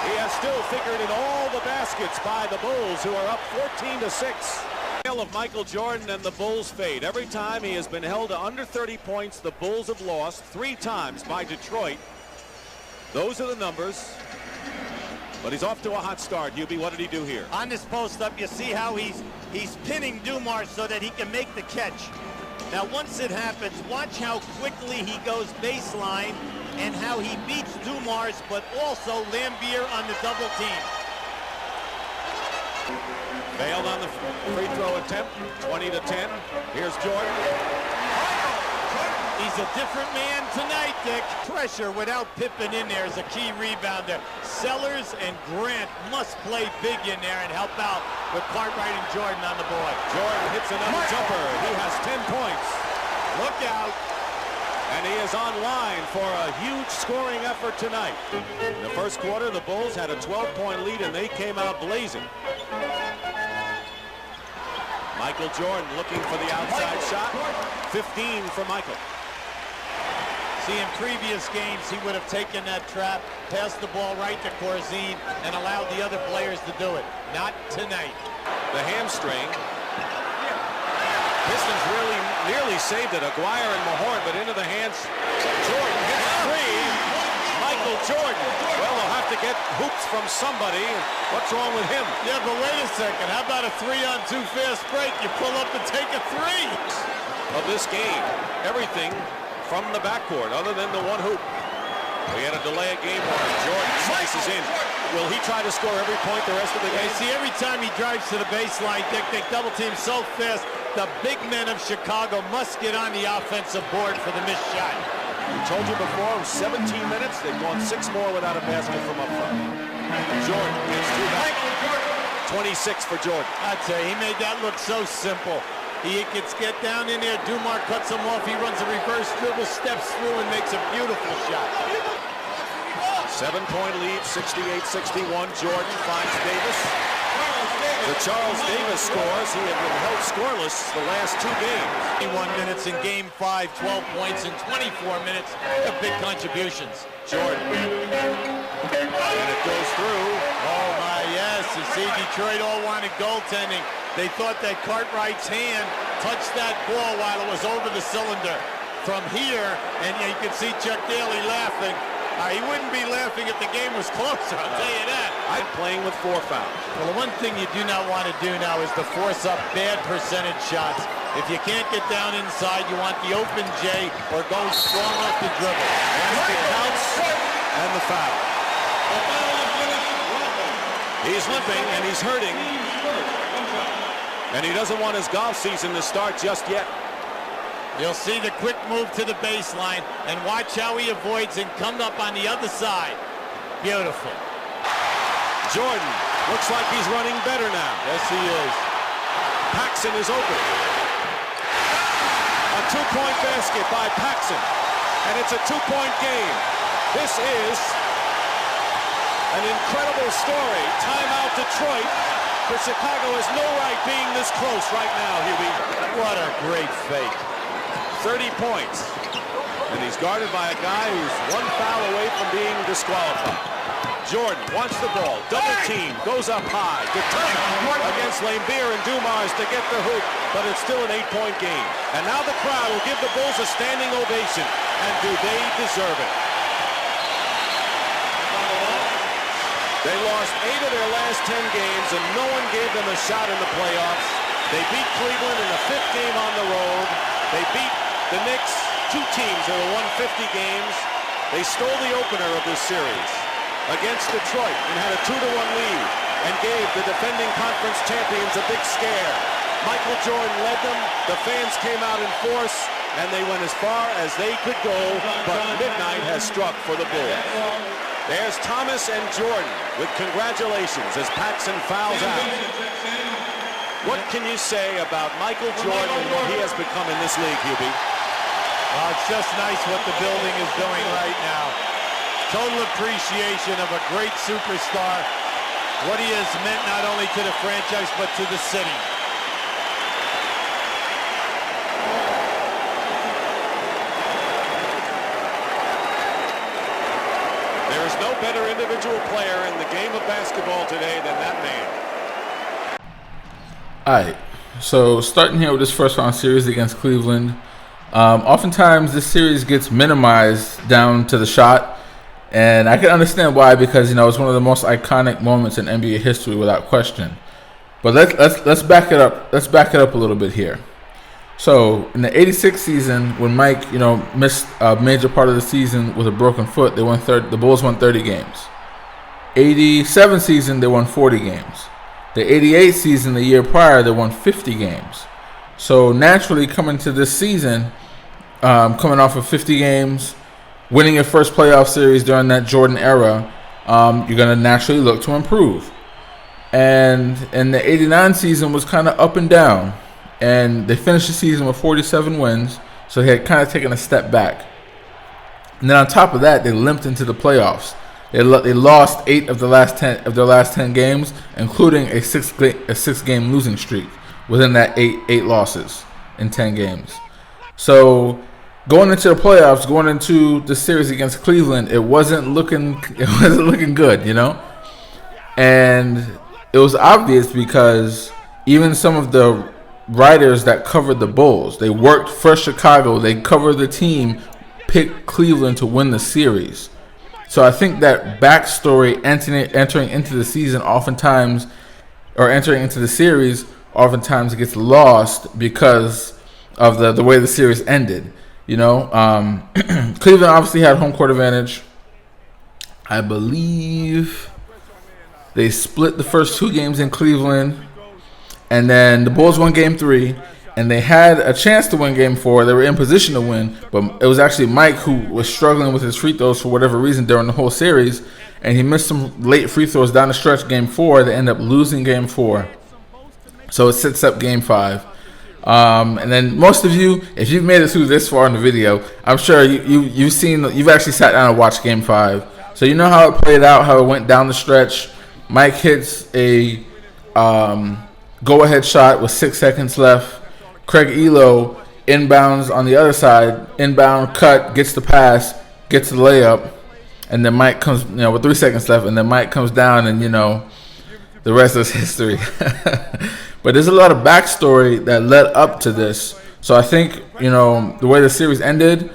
He has still figured in all the baskets by the Bulls, who are up 14-6. Of Michael Jordan and the Bulls fade. Every time he has been held to under 30 points, the Bulls have lost 3 times by Detroit. Those are the numbers. But he's off to a hot start. Hubie, what did he do here? On this post-up, you see how he's He's pinning Dumars so that he can make the catch. Now, once it happens, watch how quickly he goes baseline and how he beats Dumars, but also Lambier on the double team. Failed on the free throw attempt, 20-10. Here's Jordan. He's a different man tonight, Dick. Pressure without Pippen in there is a key rebounder. Sellers and Grant must play big in there and help out with Cartwright and Jordan on the board. Jordan hits another jumper. He has 10 points. Look out. And he is on line for a huge scoring effort tonight. In the first quarter, the Bulls had a 12-point lead, and they came out blazing. Michael Jordan looking for the outside shot. 15 for Michael. See, in previous games, he would have taken that trap, passed the ball right to Corzine, and allowed the other players to do it. Not tonight. The hamstring. Pistons really nearly saved it. Aguirre and Mahorn, but into the hands. Jordan hits three. Michael Jordan. Well, they'll have to get hoops from somebody. What's wrong with him? Yeah, but wait a second. How about a 3-on-2 fast break? You pull up and take a three. Of this game, everything from the backcourt, other than the one hoop. We had a delay of game one. Jordan slices in. Will he try to score every point the rest of the game? See, every time he drives to the baseline, Dick, they double team so fast. The big men of Chicago must get on the offensive board for the missed shot. We told you before, it was 17 minutes. They've gone 6 more without a basket from up front. Jordan gets two back. 26 for Jordan. I tell you, he made that look so simple. He gets get down in there. Dumars cuts him off. He runs a reverse dribble, steps through, and makes a beautiful shot. 7-point lead, 68-61. Jordan finds Davis. The Charles Davis scores. He had been held scoreless the last 2 games. 21 minutes in game 5, 12 points in 24 minutes. Big contributions. Jordan. And it goes through. Oh my, yes. You see, Detroit all wanted goaltending. They thought that Cartwright's hand touched that ball while it was over the cylinder. From here, and you can see Chuck Daly laughing. He wouldn't be laughing if the game was closer, I'll tell you that. I'm playing with 4 fouls. Well, the one thing you do not want to do now is to force up bad percentage shots. If you can't get down inside, you want the open J or go strong off the dribble. There's the counts and the foul. He's limping and he's hurting. And he doesn't want his golf season to start just yet. You'll see the quick move to the baseline, and watch how he avoids and comes up on the other side. Beautiful. Jordan looks like he's running better now. Yes, he is. Paxson is open. A 2-point basket by Paxson, and it's a 2-point game. This is an incredible story. Timeout Detroit, for Chicago has no right being this close right now, Hubie. What a great fake. 30 points. And he's guarded by a guy who's 1 foul away from being disqualified. Jordan wants the ball. Double team. Goes up high. Determined against Lambier and Dumars to get the hoop. But it's still an 8-point game. And now the crowd will give the Bulls a standing ovation. And do they deserve it? They lost 8 of their last 10 games, and no one gave them a shot in the playoffs. They beat Cleveland in the 5th game on the road. They beat the Knicks, 2 teams that have won 50 games. They stole the opener of this series against Detroit and had a 2-1 lead and gave the defending conference champions a big scare. Michael Jordan led them. The fans came out in force, and they went as far as they could go, but midnight has struck for the Bulls. There's Thomas and Jordan with congratulations as Paxson fouls out. What can you say about Michael Jordan and what he has become in this league, Hubie? Well, it's just nice what the building is doing right now. Total appreciation of a great superstar. What he has meant not only to the franchise, but to the city. There is no better individual player in the game of basketball today than that man. Alright, so starting here with this first round series against Cleveland. Oftentimes this series gets minimized down to the shot, and I can understand why, because it's one of the most iconic moments in NBA history without question. But let's back it up. Let's back it up a little bit here. So in the '86 season, when Mike, missed a major part of the season with a broken foot, the Bulls won 30 games. '87 season, they won 40 games. The '88 season, the year prior, they won 50 games. So naturally, coming to this season, coming off of 50 games, winning your first playoff series during that Jordan era, you're going to naturally look to improve. And the '89 season was kind of up and down. And they finished the season with 47 wins, so they had kind of taken a step back. And then on top of that, they limped into the playoffs. They lost 8 of their last 10 games, including a 6-game losing streak within that 8 losses in 10 games. So going into the playoffs, going into the series against Cleveland, it wasn't looking good, And it was obvious because even some of the writers that covered the Bulls, they worked for Chicago, they covered the team, picked Cleveland to win the series. So I think that backstory entering into the season entering into the series oftentimes gets lost because of the way the series ended. Cleveland obviously had home court advantage. I believe they split the first 2 games in Cleveland, and then the Bulls won Game 3, and they had a chance to win Game 4. They were in position to win, but it was actually Mike who was struggling with his free throws for whatever reason during the whole series, and he missed some late free throws down the stretch. Game 4, they end up losing Game 4, so it sets up Game 5. And then most of you, if you've made it through this far in the video, I'm sure you've actually sat down and watched Game 5, so you know how it played out, how it went down the stretch. Mike hits a go-ahead shot with 6 seconds left. Craig Elo inbounds on the other side, inbound cut, gets the pass, gets the layup, and then Mike comes, with 3 seconds left, and then Mike comes down, and the rest is history. But there's a lot of backstory that led up to this. So I think the way the series ended,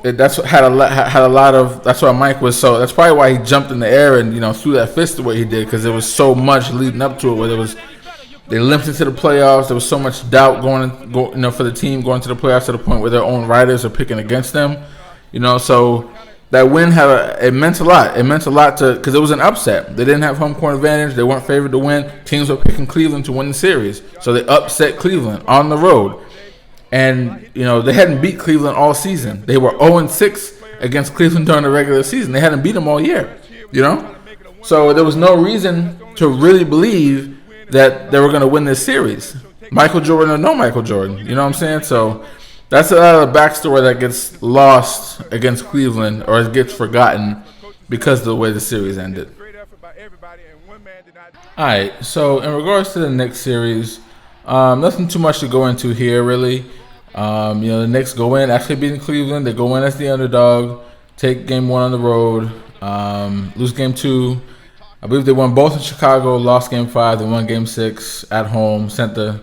that's why Mike was so. That's probably why he jumped in the air and threw that fist the way he did, because there was so much leading up to it. Where they limped into the playoffs. There was so much doubt going for the team going to the playoffs to the point where their own writers are picking against them. So that win it meant a lot. It meant a lot because it was an upset. They didn't have home court advantage. They weren't favored to win. Teams were picking Cleveland to win the series, so they upset Cleveland on the road. And they hadn't beat Cleveland all season. They were 0-6 against Cleveland during the regular season. They hadn't beat them all year. So there was no reason to really believe that they were going to win this series. Michael Jordan or no Michael Jordan. You know what I'm saying? So that's a lot of the backstory that gets lost against Cleveland, or it gets forgotten because of the way the series ended. All right, so in regards to the Knicks series, nothing too much to go into here, really. The Knicks go in, actually beating Cleveland. They go in as the underdog, take Game 1 on the road, lose Game 2. I believe they won both in Chicago, lost Game 5. They won Game 6 at home, sent the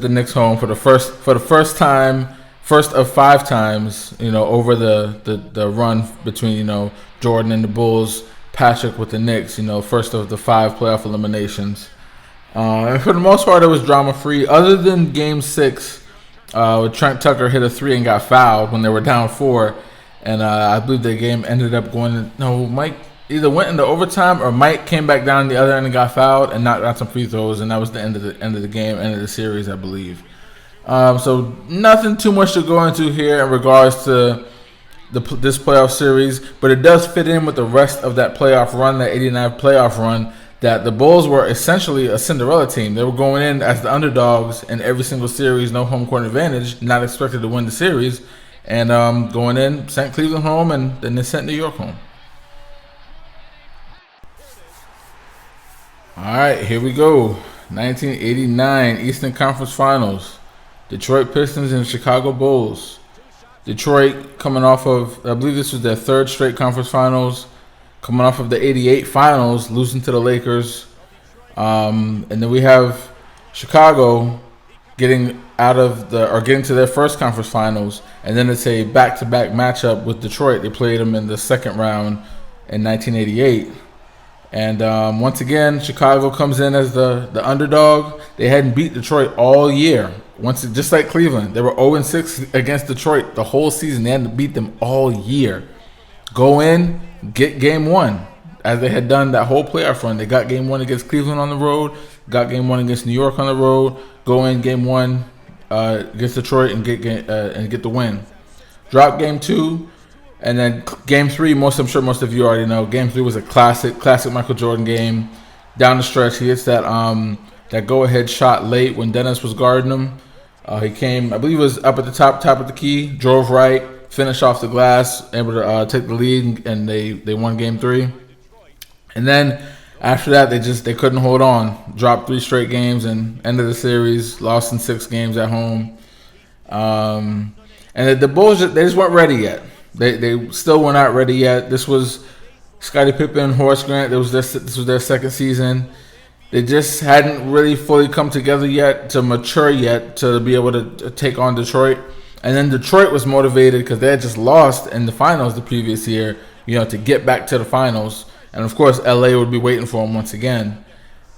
Knicks home for the first time, first of 5 times, over the run between Jordan and the Bulls, Patrick with the Knicks, first of the 5 playoff eliminations. And for the most part, it was drama free, other than Game 6, where Trent Tucker hit a 3 and got fouled when they were down 4, and I believe the game ended up Mike either went into overtime or Mike came back down the other end and got fouled and knocked out some free throws, and that was the end of the game, end of the series, I believe. So nothing too much to go into here in regards to this playoff series, but it does fit in with the rest of that playoff run, that 89 playoff run, that the Bulls were essentially a Cinderella team. They were going in as the underdogs in every single series, no home court advantage, not expected to win the series, and going in, sent Cleveland home, and then they sent New York home. All right, here we go. 1989 Eastern Conference Finals. Detroit Pistons and Chicago Bulls. Detroit coming off of, I believe this was their 3rd straight conference finals, coming off of the 88 finals, losing to the Lakers. And then we have Chicago getting to their first conference finals, and then it's a back-to-back matchup with Detroit. They played them in the second round in 1988. And once again, Chicago comes in as the underdog. They hadn't beat Detroit all year. Just like Cleveland, they were 0-6 against Detroit the whole season. They hadn't beat them all year. Go in, get game one, as they had done that whole playoff run. They got game one against Cleveland on the road, got game one against New York on the road. Go in game one against Detroit and get the win. Drop game two, and then game three. I'm sure most of you already know. Game three was a classic Michael Jordan game. Down the stretch, he hits that go-ahead shot late when Dennis was guarding him. He came, I believe, it was up at the top of the key, drove right, finished off the glass, able to take the lead, and they won game three. And then after that, they couldn't hold on. Dropped 3 straight games and ended the series. Lost in 6 games at home. And the Bulls, they just weren't ready yet. They still were not ready yet. This was Scottie Pippen, Horace Grant. This was their second season. They just hadn't really fully come together yet, to mature yet, to be able to take on Detroit. And then Detroit was motivated because they had just lost in the finals the previous year, to get back to the finals. And, of course, LA would be waiting for them once again.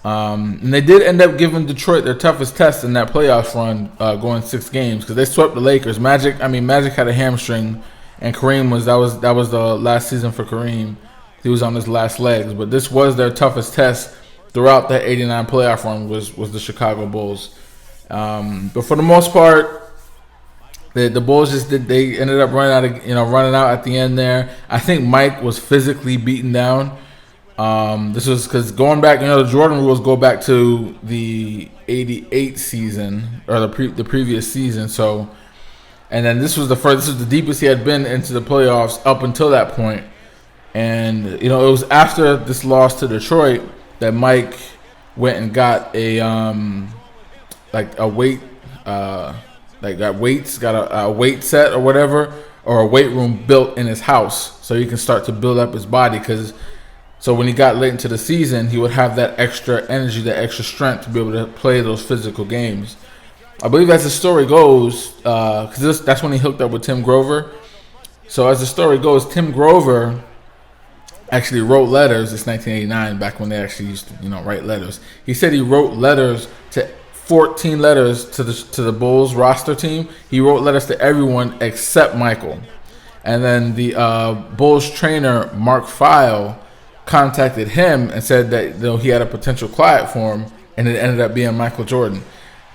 And they did end up giving Detroit their toughest test in that playoff run, going 6 games, because they swept the Lakers. Magic had a hamstring, and Kareem that was the last season for Kareem. He was on his last legs, but this was their toughest test throughout that '89 playoff run was the Chicago Bulls. But for the most part, the Bulls they ended up running out at the end there. I think Mike was physically beaten down. This was because going back, the Jordan rules go back to the '88 season, or the previous season. So, and then this was the deepest he had been into the playoffs up until that point. And it was after this loss to Detroit that Mike went and got a weight set or whatever, or a weight room built in his house, so he can start to build up his body. So when he got late into the season, he would have that extra energy, that extra strength to be able to play those physical games. I believe, as the story goes, because that's when he hooked up with Tim Grover. So as the story goes, Tim Grover actually wrote letters. It's 1989, back when they actually used to, write letters. He said he wrote 14 letters to the Bulls roster team. He wrote letters to everyone except Michael. And then the Bulls trainer, Mark Feil, contacted him and said that he had a potential client for him, and it ended up being Michael Jordan.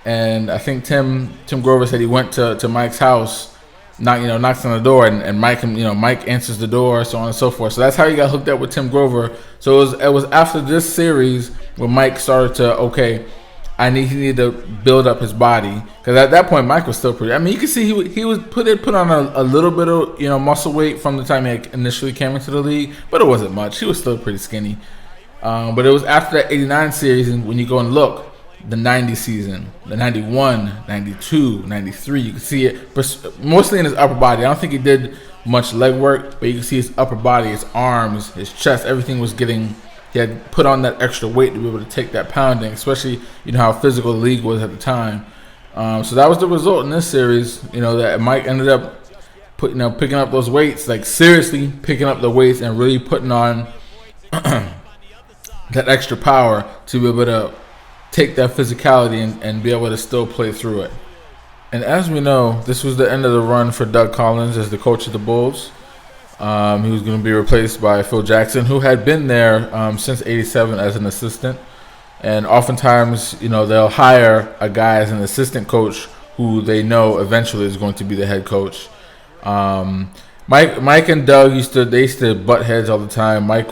And I think Tim Grover said he went to Mike's house, knocks on the door, and Mike answers the door, so on and so forth. So that's how he got hooked up with Tim Grover. So it was after this series where Mike started to, he needed to build up his body, because at that point Mike was still pretty. I mean, you can see he was put on a little bit of muscle weight from the time he initially came into the league, but it wasn't much. He was still pretty skinny. But it was after that '89 series, and when you go and look, the '90 season, the '91, '92, '93, you can see it, but mostly in his upper body. I don't think he did much leg work, but you can see his upper body, his arms, his chest, everything was getting. He had put on that extra weight to be able to take that pounding, especially how physical the league was at the time. So that was the result in this series. That Mike ended up picking up those weights, like seriously picking up the weights and really putting on that extra power to be able to take that physicality and be able to still play through it. And as we know, this was the end of the run for Doug Collins as the coach of the Bulls. He was going to be replaced by Phil Jackson, who had been there since '87 as an assistant. And oftentimes, they'll hire a guy as an assistant coach who they know eventually is going to be the head coach. Mike and Doug used to butt heads all the time. Mike,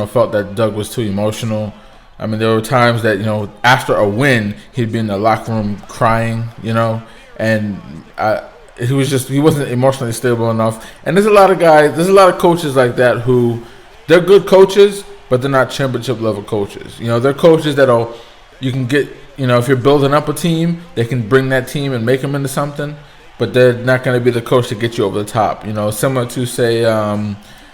felt that Doug was too emotional. I mean, there were times that after a win, he'd be in the locker room crying, and he wasn't emotionally stable enough. And there's a lot of coaches like that who they're good coaches, but they're not championship level coaches. They're coaches you can get, if you're building up a team, they can bring that team and make them into something, but they're not going to be the coach to get you over the top. Similar to, say,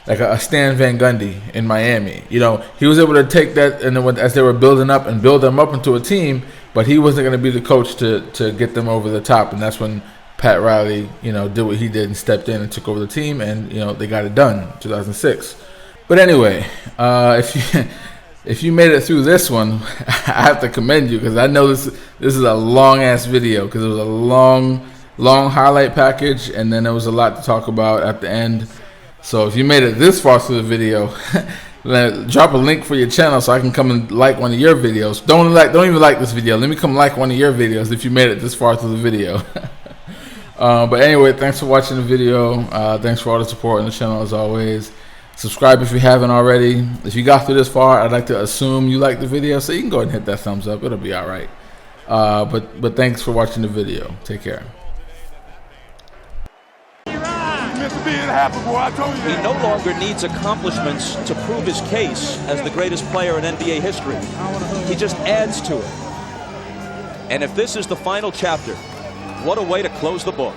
like a Stan Van Gundy in Miami. He was able to take that, and then as they were building up and build them up into a team, but he wasn't going to be the coach to get them over the top. And that's when Pat Riley, did what he did and stepped in and took over the team, and they got it done in 2006. But anyway, if you made it through this one, I have to commend you, because I know this is a long ass video, because it was a long highlight package, and then there was a lot to talk about at the end. So if you made it this far through the video, drop a link for your channel so I can come and like one of your videos. Don't even like this video. Let me come like one of your videos if you made it this far through the video. But anyway, thanks for watching the video. Thanks for all the support on the channel as always. Subscribe if you haven't already. If you got through this far, I'd like to assume you liked the video, so you can go ahead and hit that thumbs up. It'll be all right. But thanks for watching the video. Take care. He no longer needs accomplishments to prove his case as the greatest player in NBA history. He just adds to it. And if this is the final chapter, what a way to close the book.